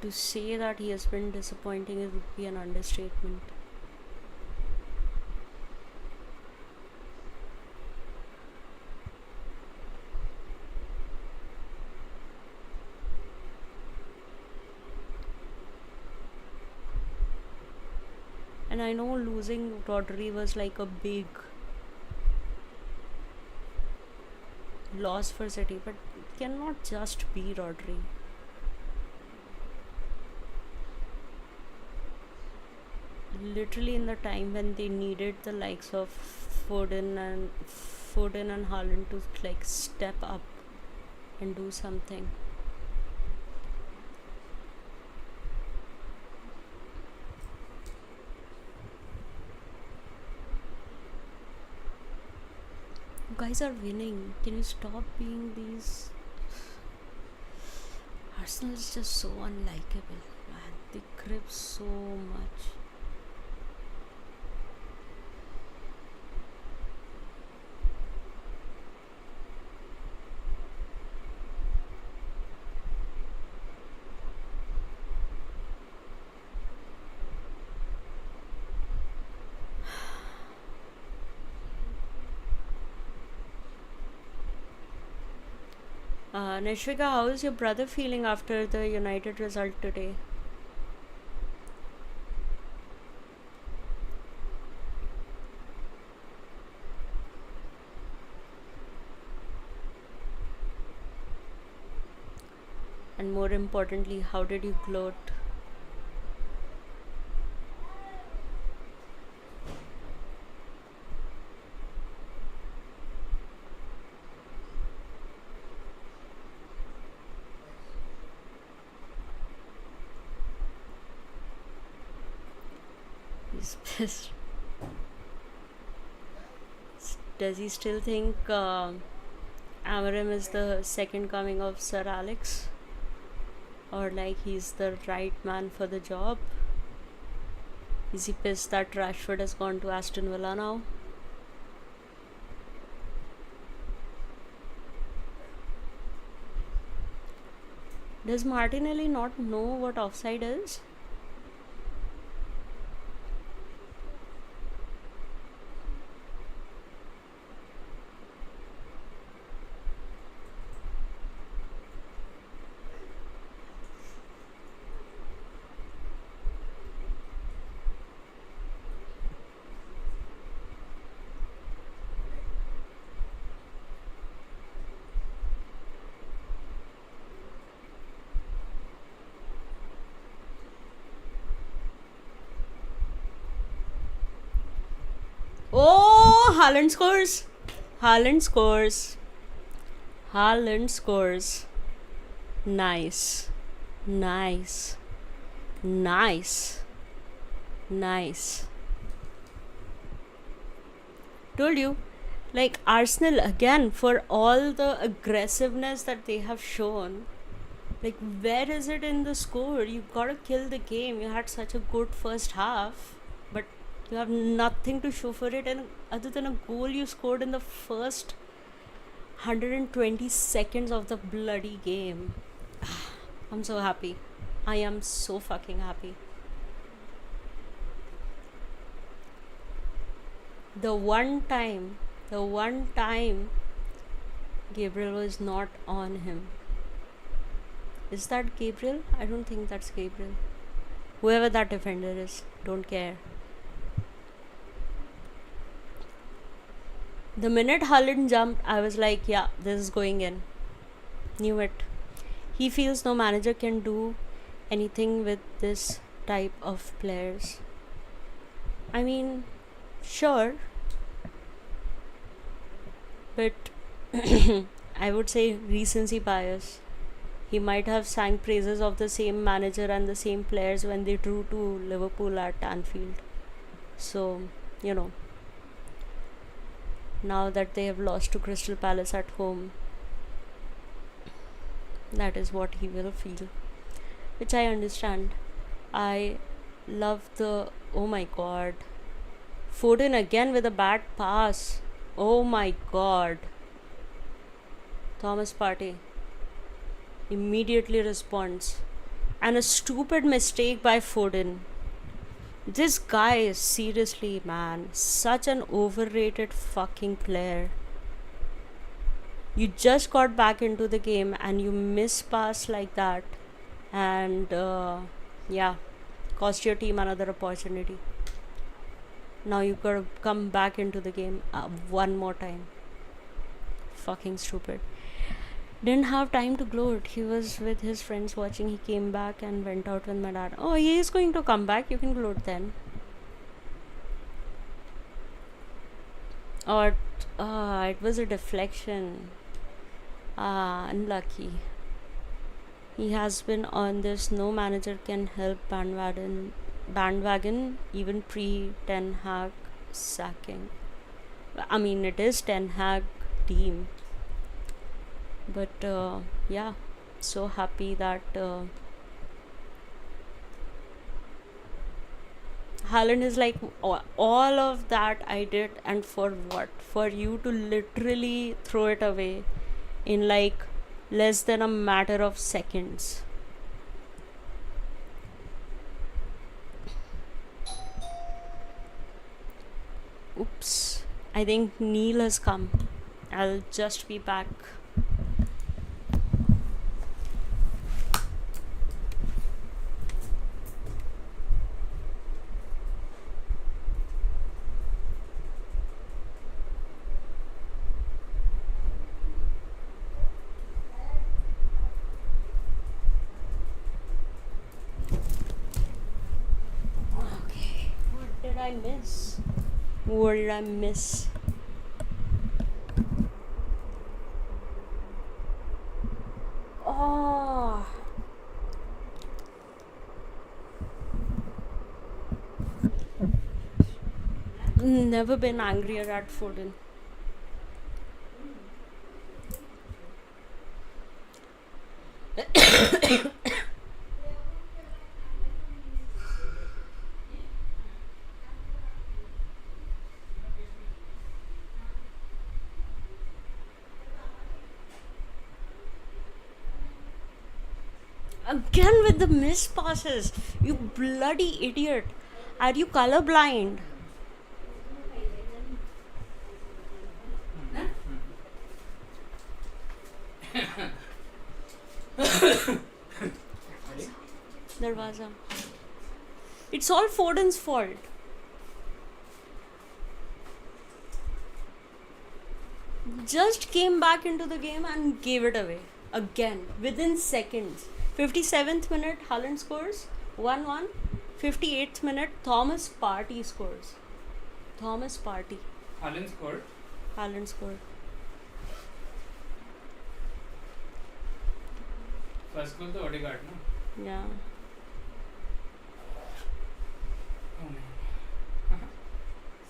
to say that he has been disappointing, it would be an understatement. And I know losing Rodri was like a big loss for City, but it cannot just be Rodri. Literally in the time when they needed the likes of Foden and Haaland to like step up and do something. You guys are winning. Can you stop being these? Arsenal is just so unlikable, man. They crib so much. Nishvika, how is your brother feeling after the United result today? And more importantly, how did you gloat? He's pissed. Does he still think Amarim is the second coming of Sir Alex? Or like he's the right man for the job? Is he pissed that Rashford has gone to Aston Villa now? Does Martinelli not know what offside is? Haaland scores. Haaland scores. Haaland scores. Nice. Nice. Nice. Nice. Told you. Like Arsenal again, for all the aggressiveness that they have shown, like where is it in the score? You gotta kill the game. You had such a good first half, but you have nothing to show for it, and other than a goal you scored in the first 120 seconds of the bloody game. I'm so happy. I am so fucking happy. The one time Gabriel was not on him. Is that Gabriel? I don't think that's Gabriel. Whoever that defender is, don't care. The minute Haaland jumped, I was like, yeah, this is going in. Knew it. He feels no manager can do anything with this type of players. I mean, sure. But I would say recency bias. He might have sang praises of the same manager and the same players when they drew to Liverpool at Anfield. So, now that they have lost to Crystal Palace at home, that is what he will feel. Which I understand. I love oh my god. Foden again with a bad pass. Oh my god. Thomas Partey immediately responds. And a stupid mistake by Foden. This guy is seriously, man, such an overrated fucking player. You just got back into the game and you miss pass like that. And cost your team another opportunity. Now you gotta come back into the game one more time. Fucking stupid. Didn't have time to gloat. He was with his friends watching. He came back and went out with my dad. Oh, he is going to come back. You can gloat then. Or it was a deflection. Unlucky. He has been on this no manager can help bandwagon even pre Ten Hag sacking. I mean, it is Ten Hag team. But so happy that Haaland is like, all of that I did, and for what? For you to literally throw it away in like less than a matter of seconds. Oops. I think Neil has come. I'll just be back. What did I miss? Oh. Never been angrier at Foden. Again with the missed passes. You bloody idiot. Are you colorblind? Darwaza. It's all Foden's fault. Just came back into the game and gave it away. Again. Within seconds. 57th minute, Haaland scores 1-1. 58th minute, Thomas Partey scores. Thomas Partey. Haaland scored. Haaland scored. First goal to Odegaard, no? Yeah. Oh man.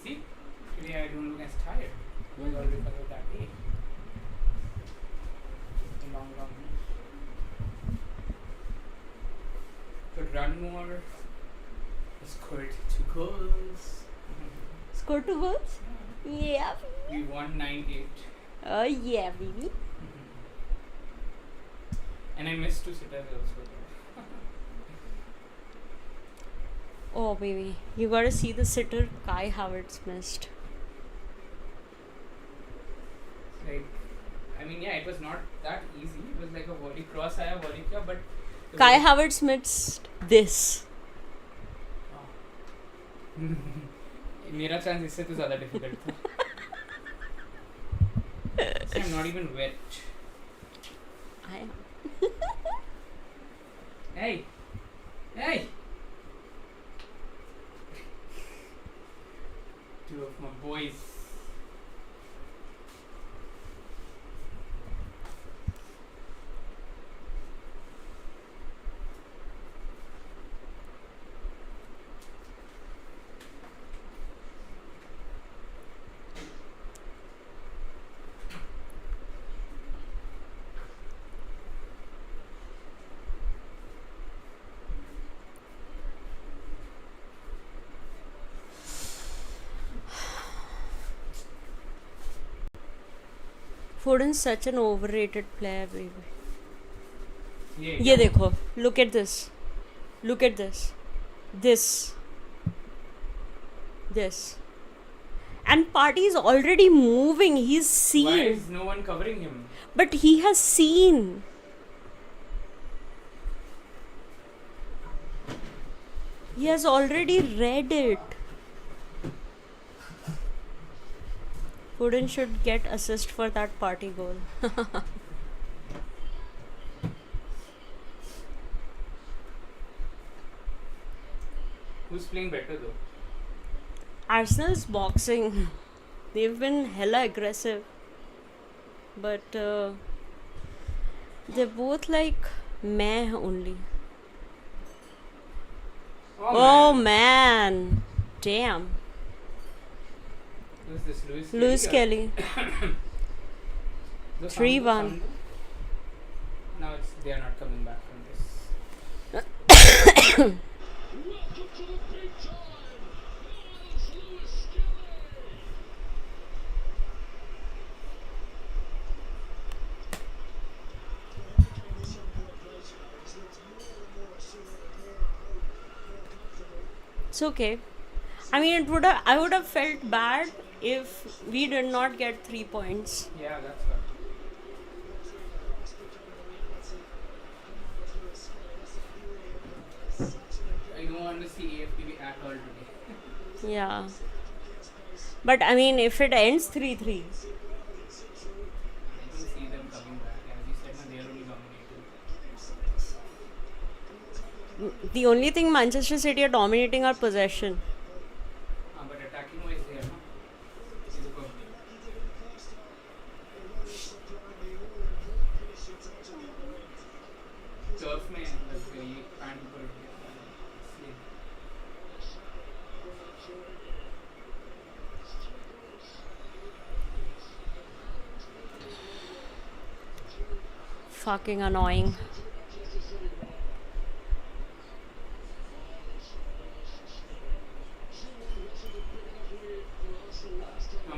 See? Today I don't look as tired. I already forgot that day. A long week. Could run more. Scored 2 goals. Scored 2 goals? Yeah. We won 9-8. Oh yeah, baby. And I missed 2 sitters also. Oh baby, you gotta see the sitter Kai Havertz missed. Like, I mean, yeah, it was not that easy. It was like a volley cross, volley kiya, but Kai Havertz missed this. मेरा chance इससे तो ज़्यादा difficult था. See, I'm not even wet. I am. Hey! Hey! Two of my boys. Foden's such an overrated player, baby. Yeah. ये देखो, look at this. Look at this. This. And Party is already moving. He's seen. Why is no one covering him? But he has seen. He has already read it. Foden should get assist for that Party goal. Who's playing better though? Arsenal's boxing. They've been hella aggressive. But they're both like meh only. Oh man. Damn. Who's this? Lewis Kelly. 3-1. Now they are not coming back from this. It's okay. I mean, I would have felt bad if we did not get 3 points. Yeah, that's right. I don't want to see AFTV at all today. Yeah. But I mean, if it ends 3-3. I don't see them coming back. As you said, they are only dominating. The only thing Manchester City are dominating are possession. But attacking wise, they are not. Turf में like ये pant ऊपर उठ गया इसलिए Fucking annoying.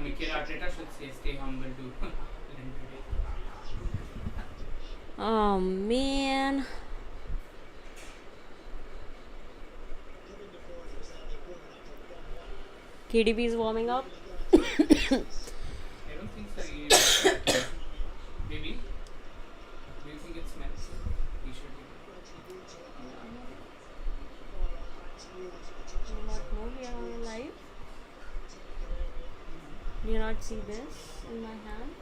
Mikel Arteta should say stay humble to learn today. Oh man. KDB is warming up. I don't think so. Maybe. Do you think it smells? He should be. We are on live. Do you not see this in my hand?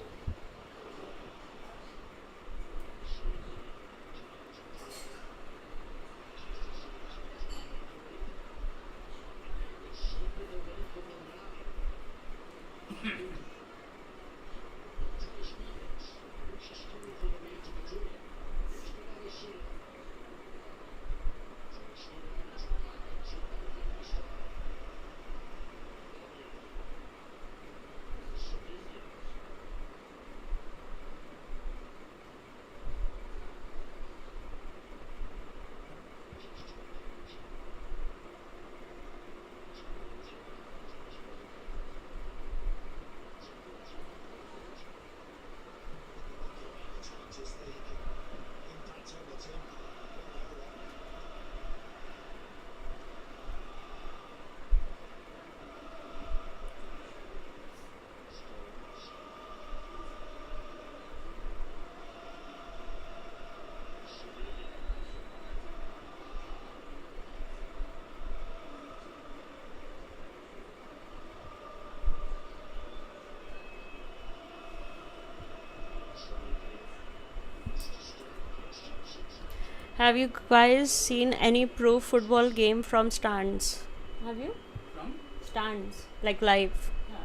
Have you guys seen any pro football game from stands? Have you? From? Stands. Like live. Yeah,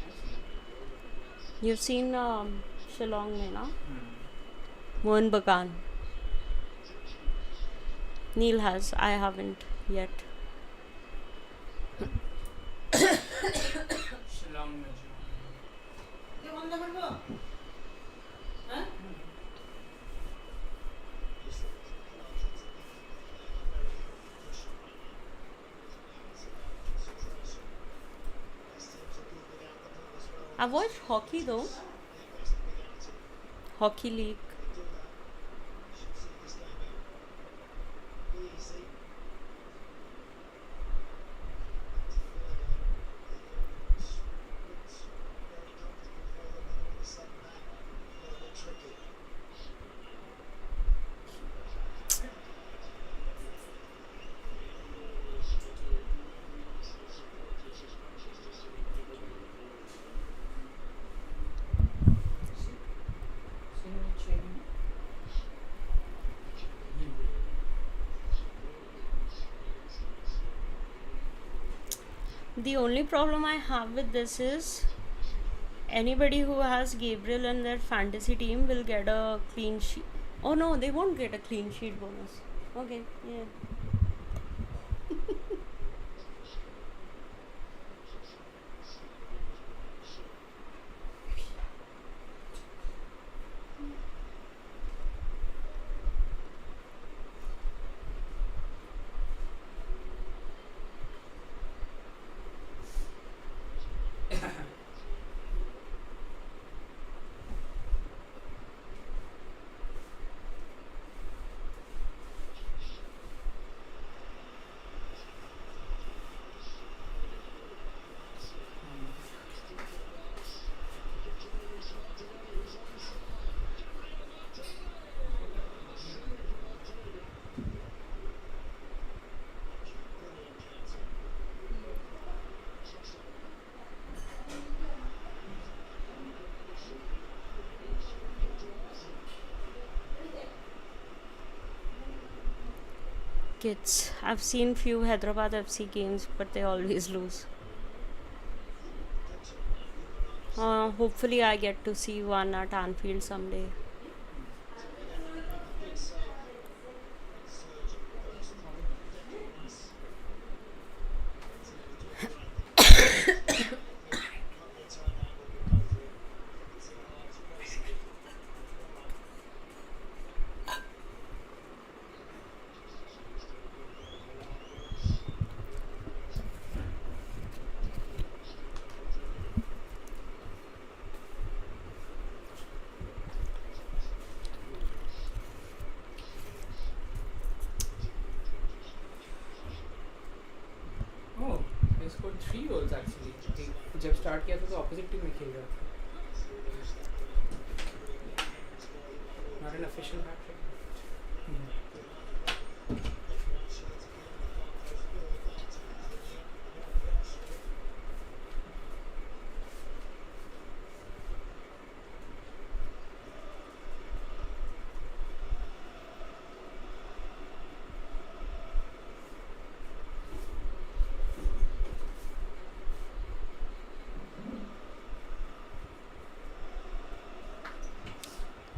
I've seen. You've seen Shillong mein, na? Hmm. Mohan Bagan. Neil has. I haven't yet. Shillong में I've watched hockey though. Hockey league. The only problem I have with this is anybody who has Gabriel in their fantasy team will get a clean sheet. Oh no, they won't get a clean sheet bonus. Okay, yeah. Kids. I've seen few Hyderabad FC games, but they always lose. Hopefully, I get to see one at Anfield someday. Oh, they scored 3 goals actually. जब start किया था तो opposite team में खेल रहा था. Not an official hat trick.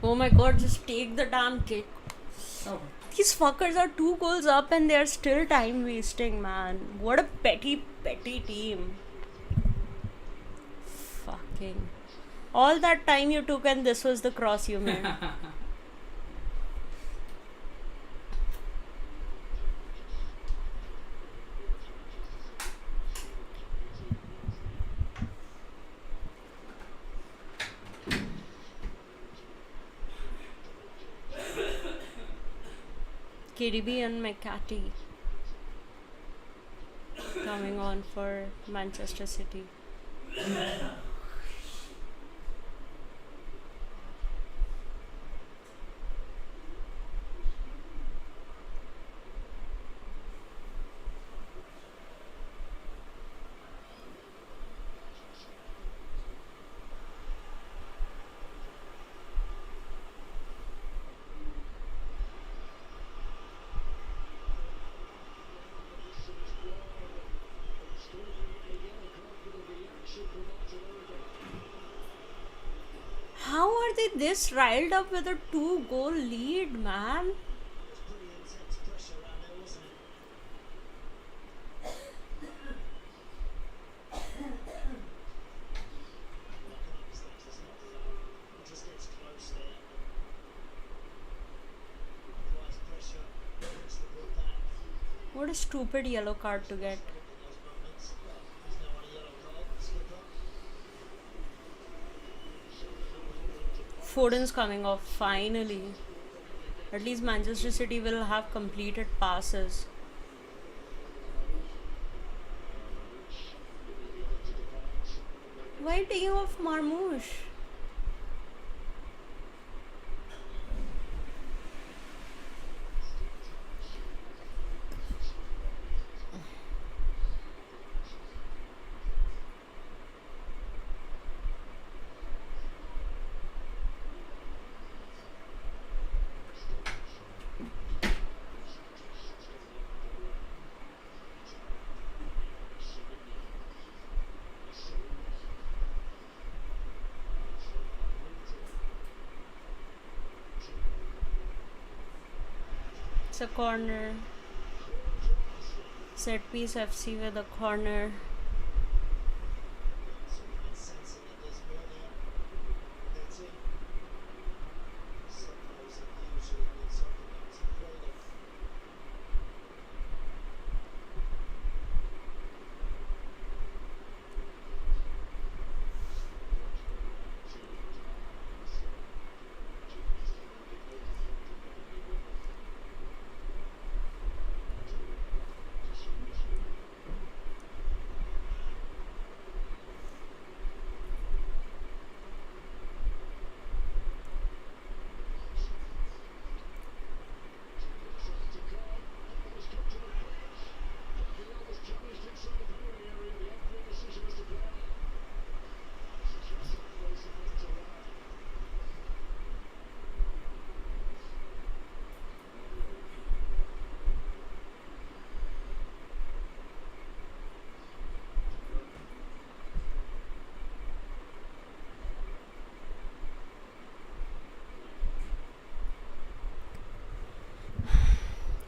Oh my god, just take the damn kick. Oh, These fuckers are 2 goals up and they're still time wasting, man. What a petty, petty team. Fucking. All that time you took and this was the cross you made. KDB and McCarthy coming on for Manchester City. How are they this riled up with a 2-goal lead, man? What a stupid yellow card to get. Foden's coming off finally. At least Manchester City will have completed passes. Why taking off Marmoush? It's a corner. Set piece FC with a corner.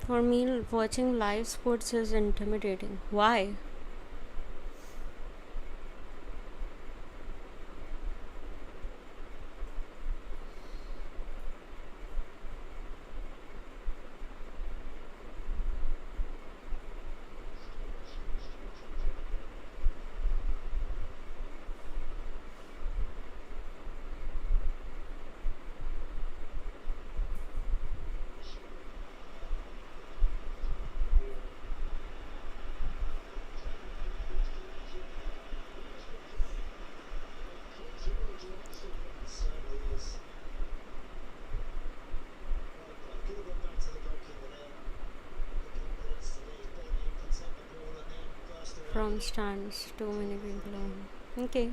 For me, watching live sports is intimidating. Why? From stands, too many people on. Okay.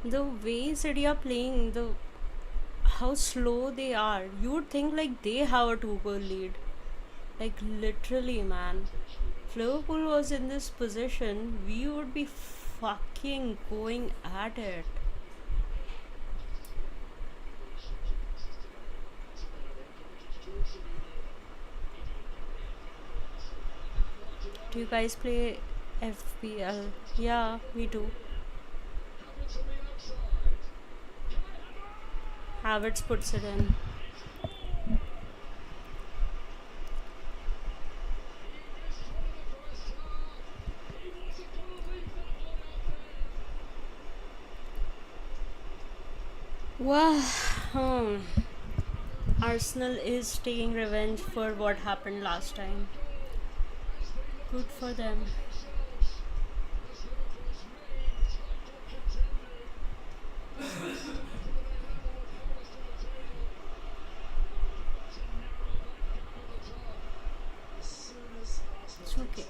The way City are playing, the how slow they are, you would think like they have a 2 goal lead. Like literally, man. If Liverpool was in this position, we would be fucking going at it. Do you guys play FPL? Yeah, we do. Havertz puts it in. Well, Arsenal is taking revenge for what happened last time. Good for them. It's okay.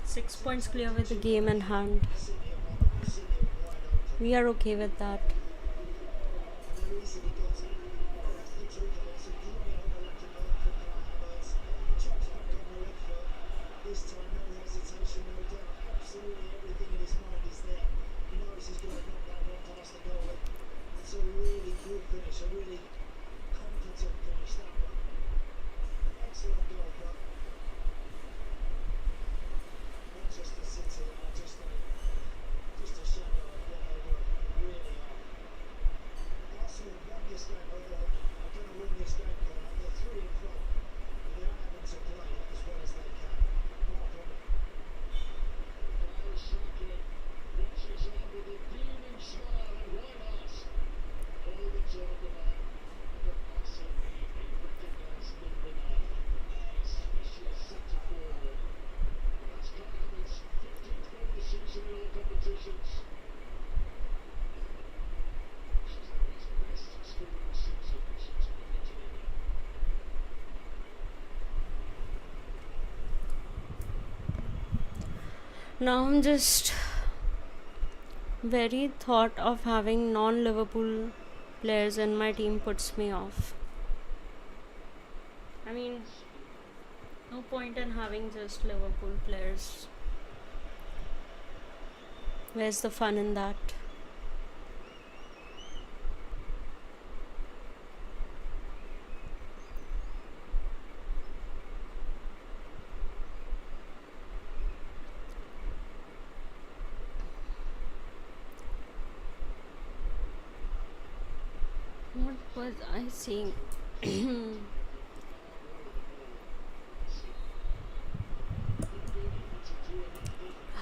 6 points clear with the game in hand. We are okay with that. Now I'm just very thought of having non-Liverpool players in my team puts me off. I mean, no point in having just Liverpool players. Where's the fun in that? What was I saying?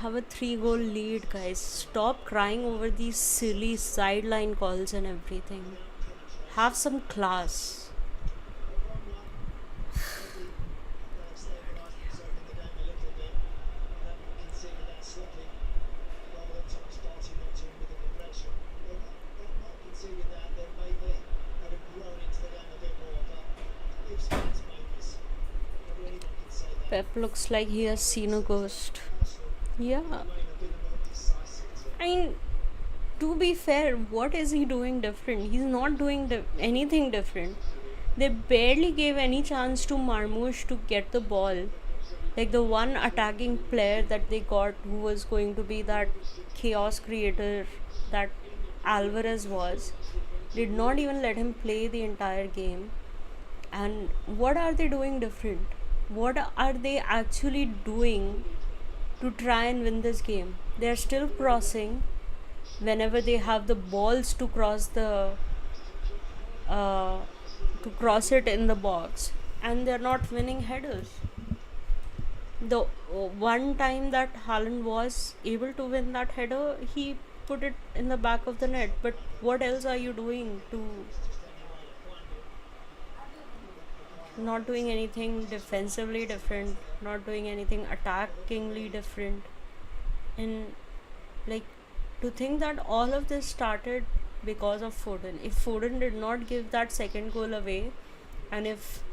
Have a 3 goal lead, guys. Stop crying over these silly sideline calls and everything. Have some class. Pep looks like he has seen a ghost. Yeah. I mean, to be fair, what is he doing different? He's not doing anything different. They barely gave any chance to Marmoush to get the ball. Like the one attacking player that they got who was going to be that chaos creator that Alvarez was, did not even let him play the entire game. And what are they doing different? What are they actually doing to try and win this game? They're still crossing whenever they have the balls to cross the uh, to cross it in the box, and they're not winning headers. The one time that Haaland was able to win that header, he put it in the back of the net. But what else are you doing to not doing anything defensively different, not doing anything attackingly different? And like, to think that all of this started because of Foden. If Foden did not give that second goal away, and if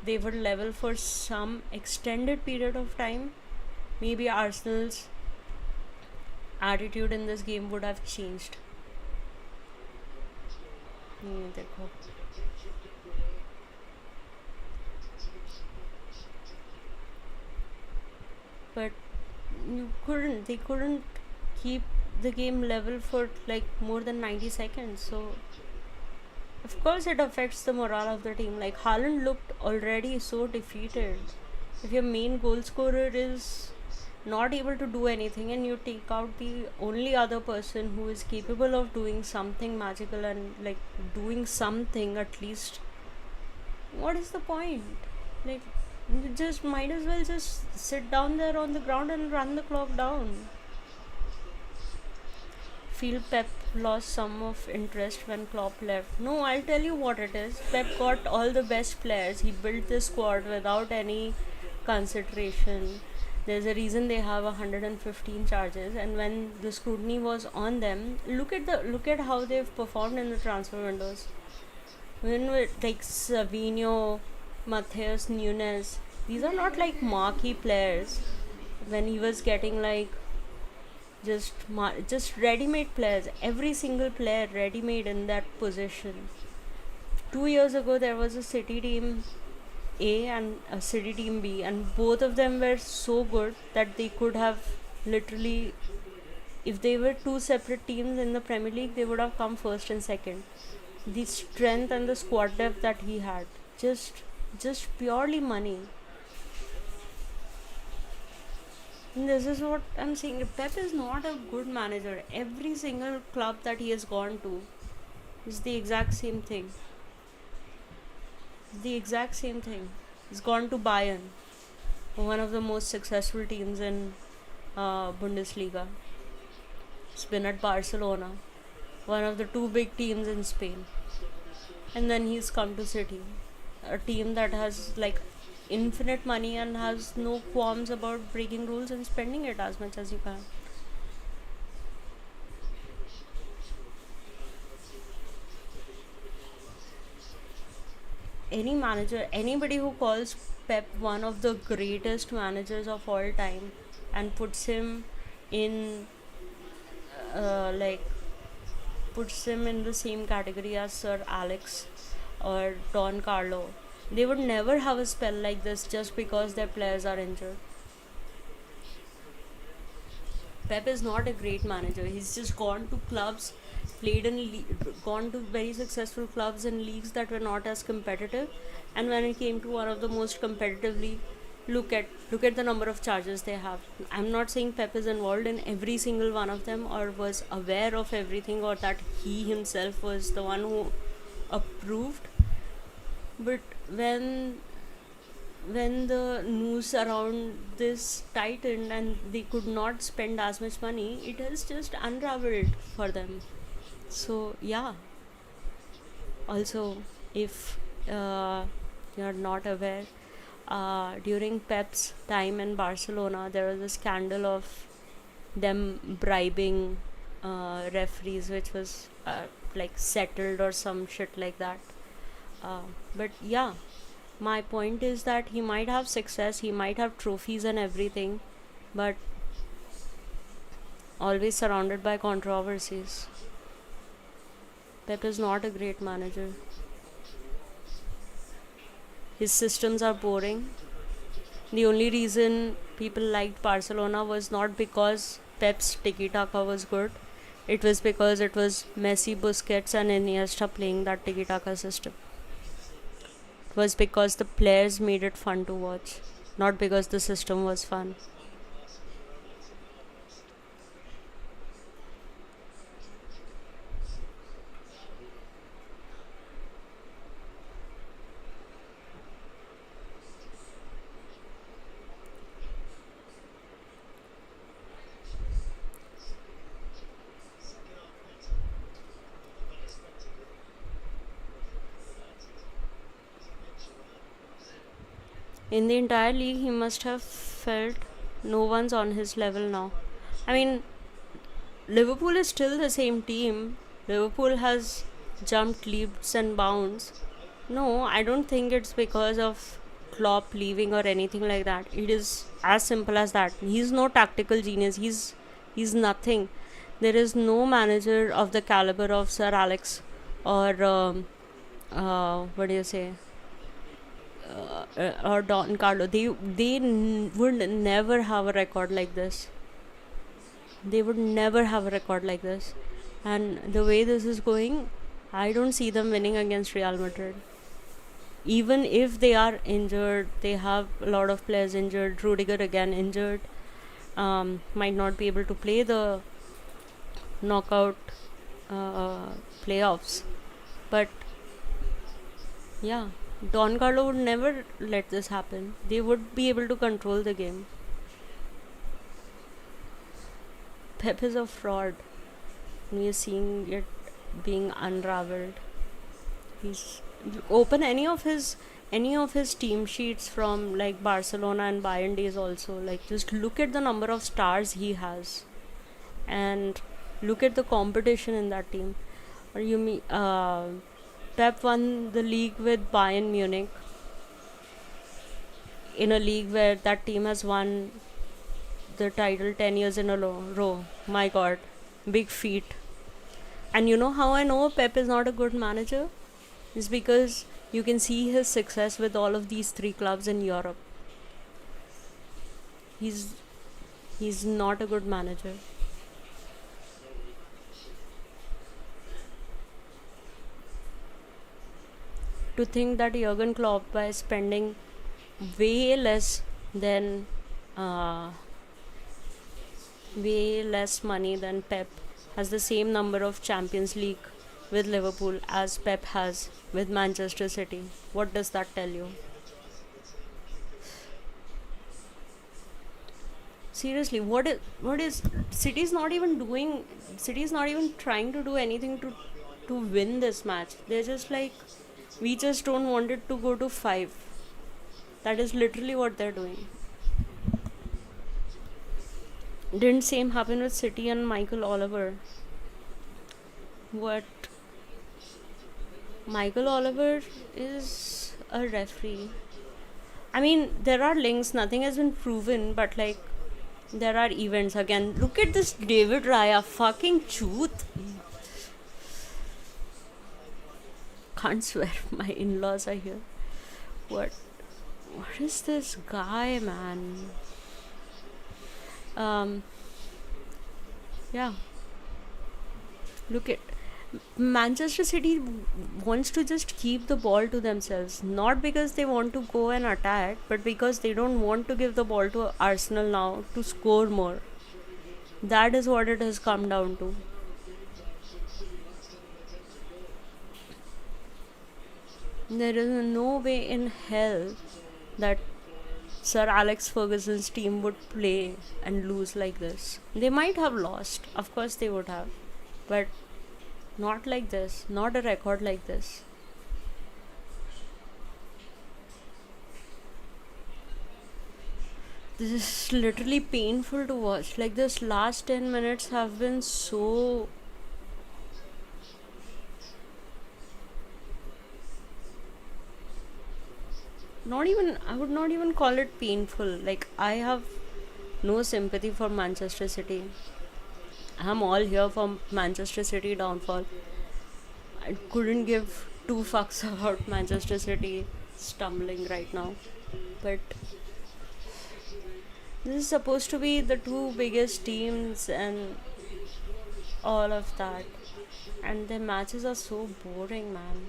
they were level for some extended period of time, maybe Arsenal's attitude in this game would have changed. ये देखो. But they couldn't keep the game level for like more than 90 seconds. So of course it affects the morale of the team. Like Haaland looked already so defeated. If your main goal scorer is not able to do anything and you take out the only other person who is capable of doing something magical and like doing something at least, what is the point? Like, you just might as well just sit down there on the ground and run the clock down. Feel Pep lost some of interest when Klopp left. No, I'll tell you what it is. Pep got all the best players. He built this squad without any consideration. There's a reason they have 115 charges, and when the scrutiny was on them, look at how they've performed in the transfer windows. When with like Savinho, Matheus Nunes, these are not like marquee players. When he was getting like just ready-made players, every single player ready-made in that position. 2 years ago, there was a City team A and a City team B, and both of them were so good that they could have literally, if they were two separate teams in the Premier League, they would have come first and second. The strength and the squad depth that he had, just purely money. And this is what I'm saying. Pep is not a good manager. Every single club that he has gone to is the exact same thing. The exact same thing. He's gone to Bayern, one of the most successful teams in Bundesliga. He's been at Barcelona, one of the two big teams in Spain. And then he's come to City, a team that has like infinite money and has no qualms about breaking rules and spending it as much as you can. Any manager, anybody who calls Pep one of the greatest managers of all time and puts him in like puts him in the same category as Sir Alex or Don Carlo, they would never have a spell like this just because their players are injured. Pep is not a great manager. He's just gone to clubs, gone to very successful clubs in leagues that were not as competitive, and when it came to one of the most competitive league, look at the number of charges they have. I'm not saying Pep is involved in every single one of them or was aware of everything or that he himself was the one who approved, but when the news around this tightened and they could not spend as much money, it has just unraveled for them. So yeah. Also, if you're not aware, during Pep's time in Barcelona, there was a scandal of them bribing referees, which was like settled or some shit like that. But yeah, my point is that he might have success, he might have trophies and everything, but always surrounded by controversies. Pep is not a great manager. His systems are boring. The only reason people liked Barcelona was not because Pep's tiki-taka was good. It was because it was Messi, Busquets and Iniesta playing that tiki-taka system. It was because the players made it fun to watch, not because the system was fun. In the entire league, he must have felt no one's on his level now. I mean, Liverpool is still the same team. Liverpool has jumped leaps and bounds. No, I don't think it's because of Klopp leaving or anything like that. It is as simple as that. He's no tactical genius. He's nothing. There is no manager of the caliber of Sir Alex or what do you say, or Don Carlo, would never have a record like this. They would never have a record like this. And the way this is going, I don't see them winning against Real Madrid. Even if they are injured, they have a lot of players injured. Rudiger again injured, might not be able to play the knockout uh, playoffs. But yeah, Don Carlo would never let this happen. They would be able to control the game. Pep is a fraud. We are seeing it being unraveled. He's open any of his team sheets from like Barcelona and Bayern days also. Like just look at the number of stars he has, and look at the competition in that team. Or you mean Pep won the league with Bayern Munich in a league where that team has won the title 10 years in a row. My god, big feat. And you know how I know Pep is not a good manager? Is because you can see his success with all of these three clubs in Europe. He's he's not a good manager. To think that Jurgen Klopp, by spending way less than uh, way less money than Pep, has the same number of Champions League with Liverpool as Pep has with Manchester City. What does that tell you? Seriously, what is City's not even doing? City's not even trying to do anything to win this match. They're just like, we just don't want it to go to 5. That is literally what they're doing. Didn't same happen with City and Michael Oliver? What, Michael Oliver is a referee. I mean, there are links, nothing has been proven, but like, there are events again. Look at this David Raya, fucking truth. Can't swear, my in laws are here. What? What is this guy, man? Um, yeah, look at Manchester City wants to just keep the ball to themselves, not because they want to go and attack, but because they don't want to give the ball to Arsenal now to score more. That is what it has come down to. There is no way in hell that Sir Alex Ferguson's team would play and lose like this. They might have lost, of course they would have, but not like this, not a record like this. This is literally painful to watch. Like, this last 10 minutes have been so. Not even, I would not even call it painful. Like, I have no sympathy for Manchester City. I'm all here for Manchester City downfall. I couldn't give two fucks about Manchester City stumbling right now. But this is supposed to be the two biggest teams and all of that. And their matches are so boring, man.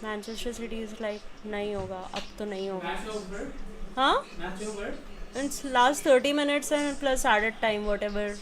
Manchester City is like, nahi hoga, ab to nahi hoga. Match over. Huh? Match over. It's last 30 minutes and plus added time, whatever.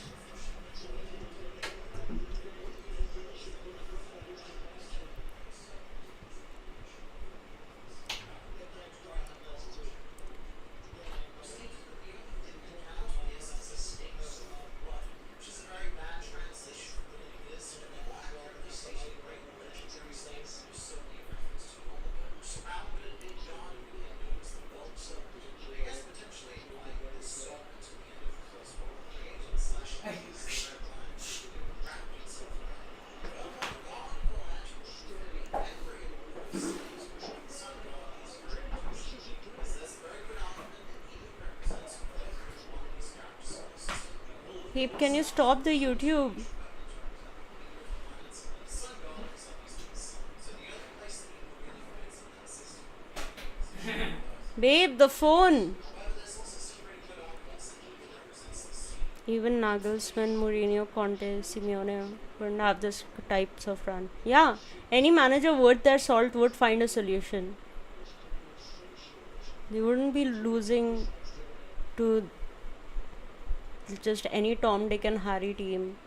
Hey, can you stop the YouTube? Babe, the phone. Even Nagelsmann, Mourinho, Conte, Simeone wouldn't have this types of run. Yeah, any manager worth their salt would find a solution. They wouldn't be losing to just any Tom, Dick, and Harry team.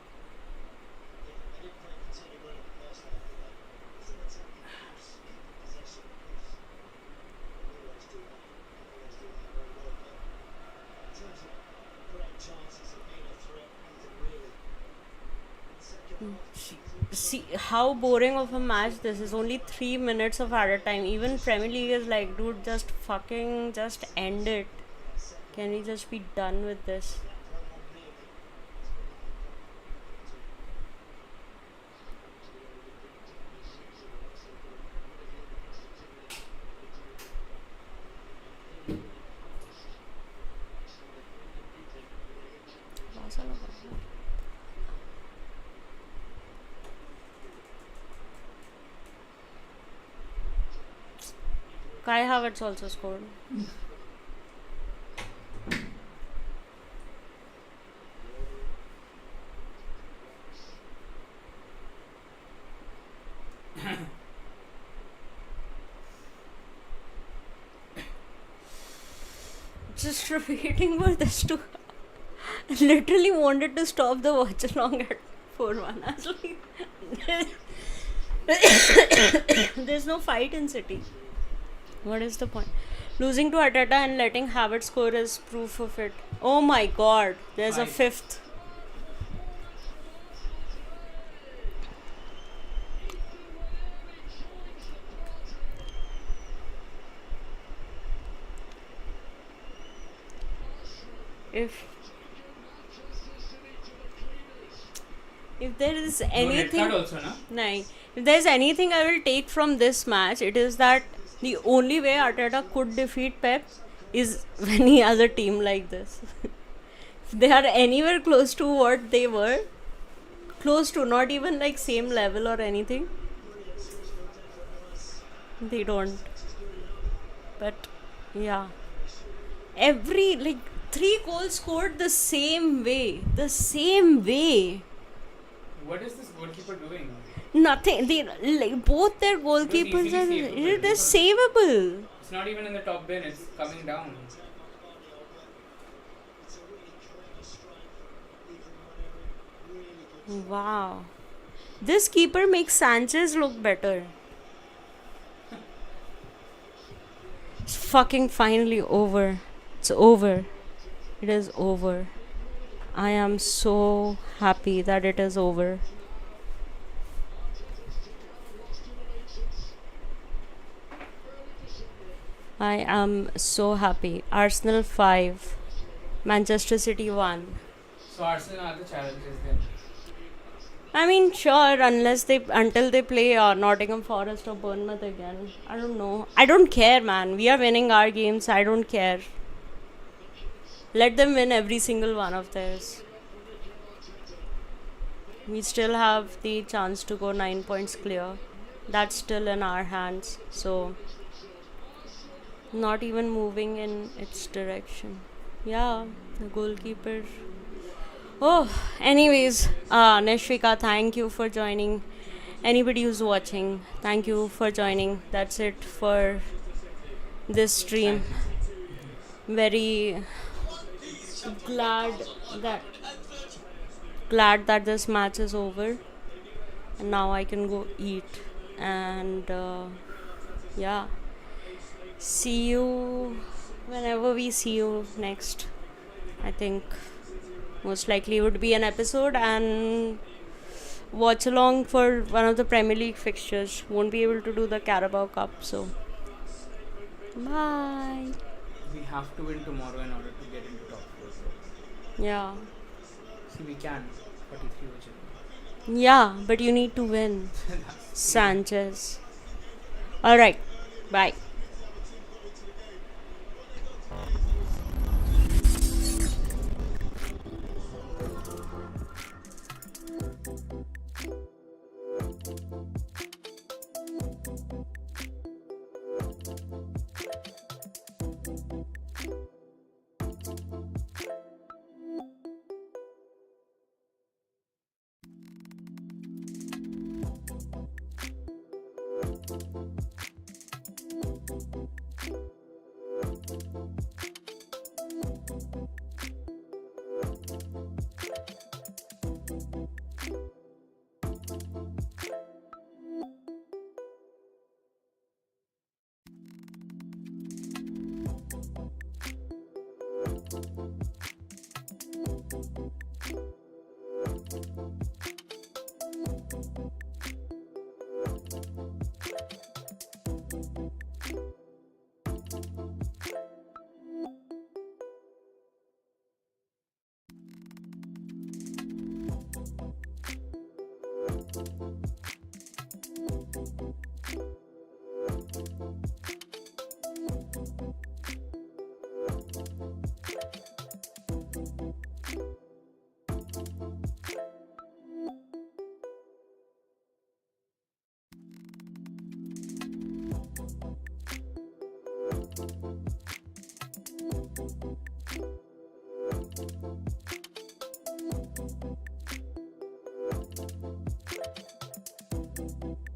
See how boring of a match this is. Only 3 minutes of added time. Even Premier League is like, dude, just end it. Can we just be done with this? Kai Havertz also scored. Just waiting for this to. Literally wanted to stop the Watchalong at 4-1. I was like, there's no fight in City. What is the point? Losing to Arteta and letting Havertz score is proof of it. Oh my god, there's a fifth. If there is anything, also, no? Nahin. If there is anything I will take from this match, it is that the only way Arteta could defeat Pep is when he has a team like this. If they are anywhere close to what they were, close to, not even like same level or anything, they don't. But yeah, every like 3 goals scored the same way. What is this goalkeeper doing? Nothing. They like both their goalkeepers are. It is savable. It's not even in the top bin. It's coming down. Wow. This keeper makes Sanchez look better. It's fucking finally over. It's over. It is over. I am so happy that it is over. I am so happy. Arsenal 5, Manchester City 1. So Arsenal are the challenges then. I mean, sure, until they play Nottingham Forest or Bournemouth again. I don't know. I don't care, man. We are winning our games. I don't care. Let them win every single one of theirs. We still have the chance to go 9 points clear. That's still in our hands. So, not even moving in its direction. Yeah, the goalkeeper. Oh, anyways, Neshvika, thank you for joining. Anybody who's watching, thank you for joining. That's it for this stream. Very glad that this match is over, and now I can go eat. And yeah, see you whenever we see you next. I think most likely would be an episode and watch along for one of the Premier League fixtures. Won't be able to do the Carabao Cup, so bye. We have to win tomorrow in order to get into top 4. Yeah. See, we can. 43 which Yeah, but you need to win. Sanchez. Alright. Bye.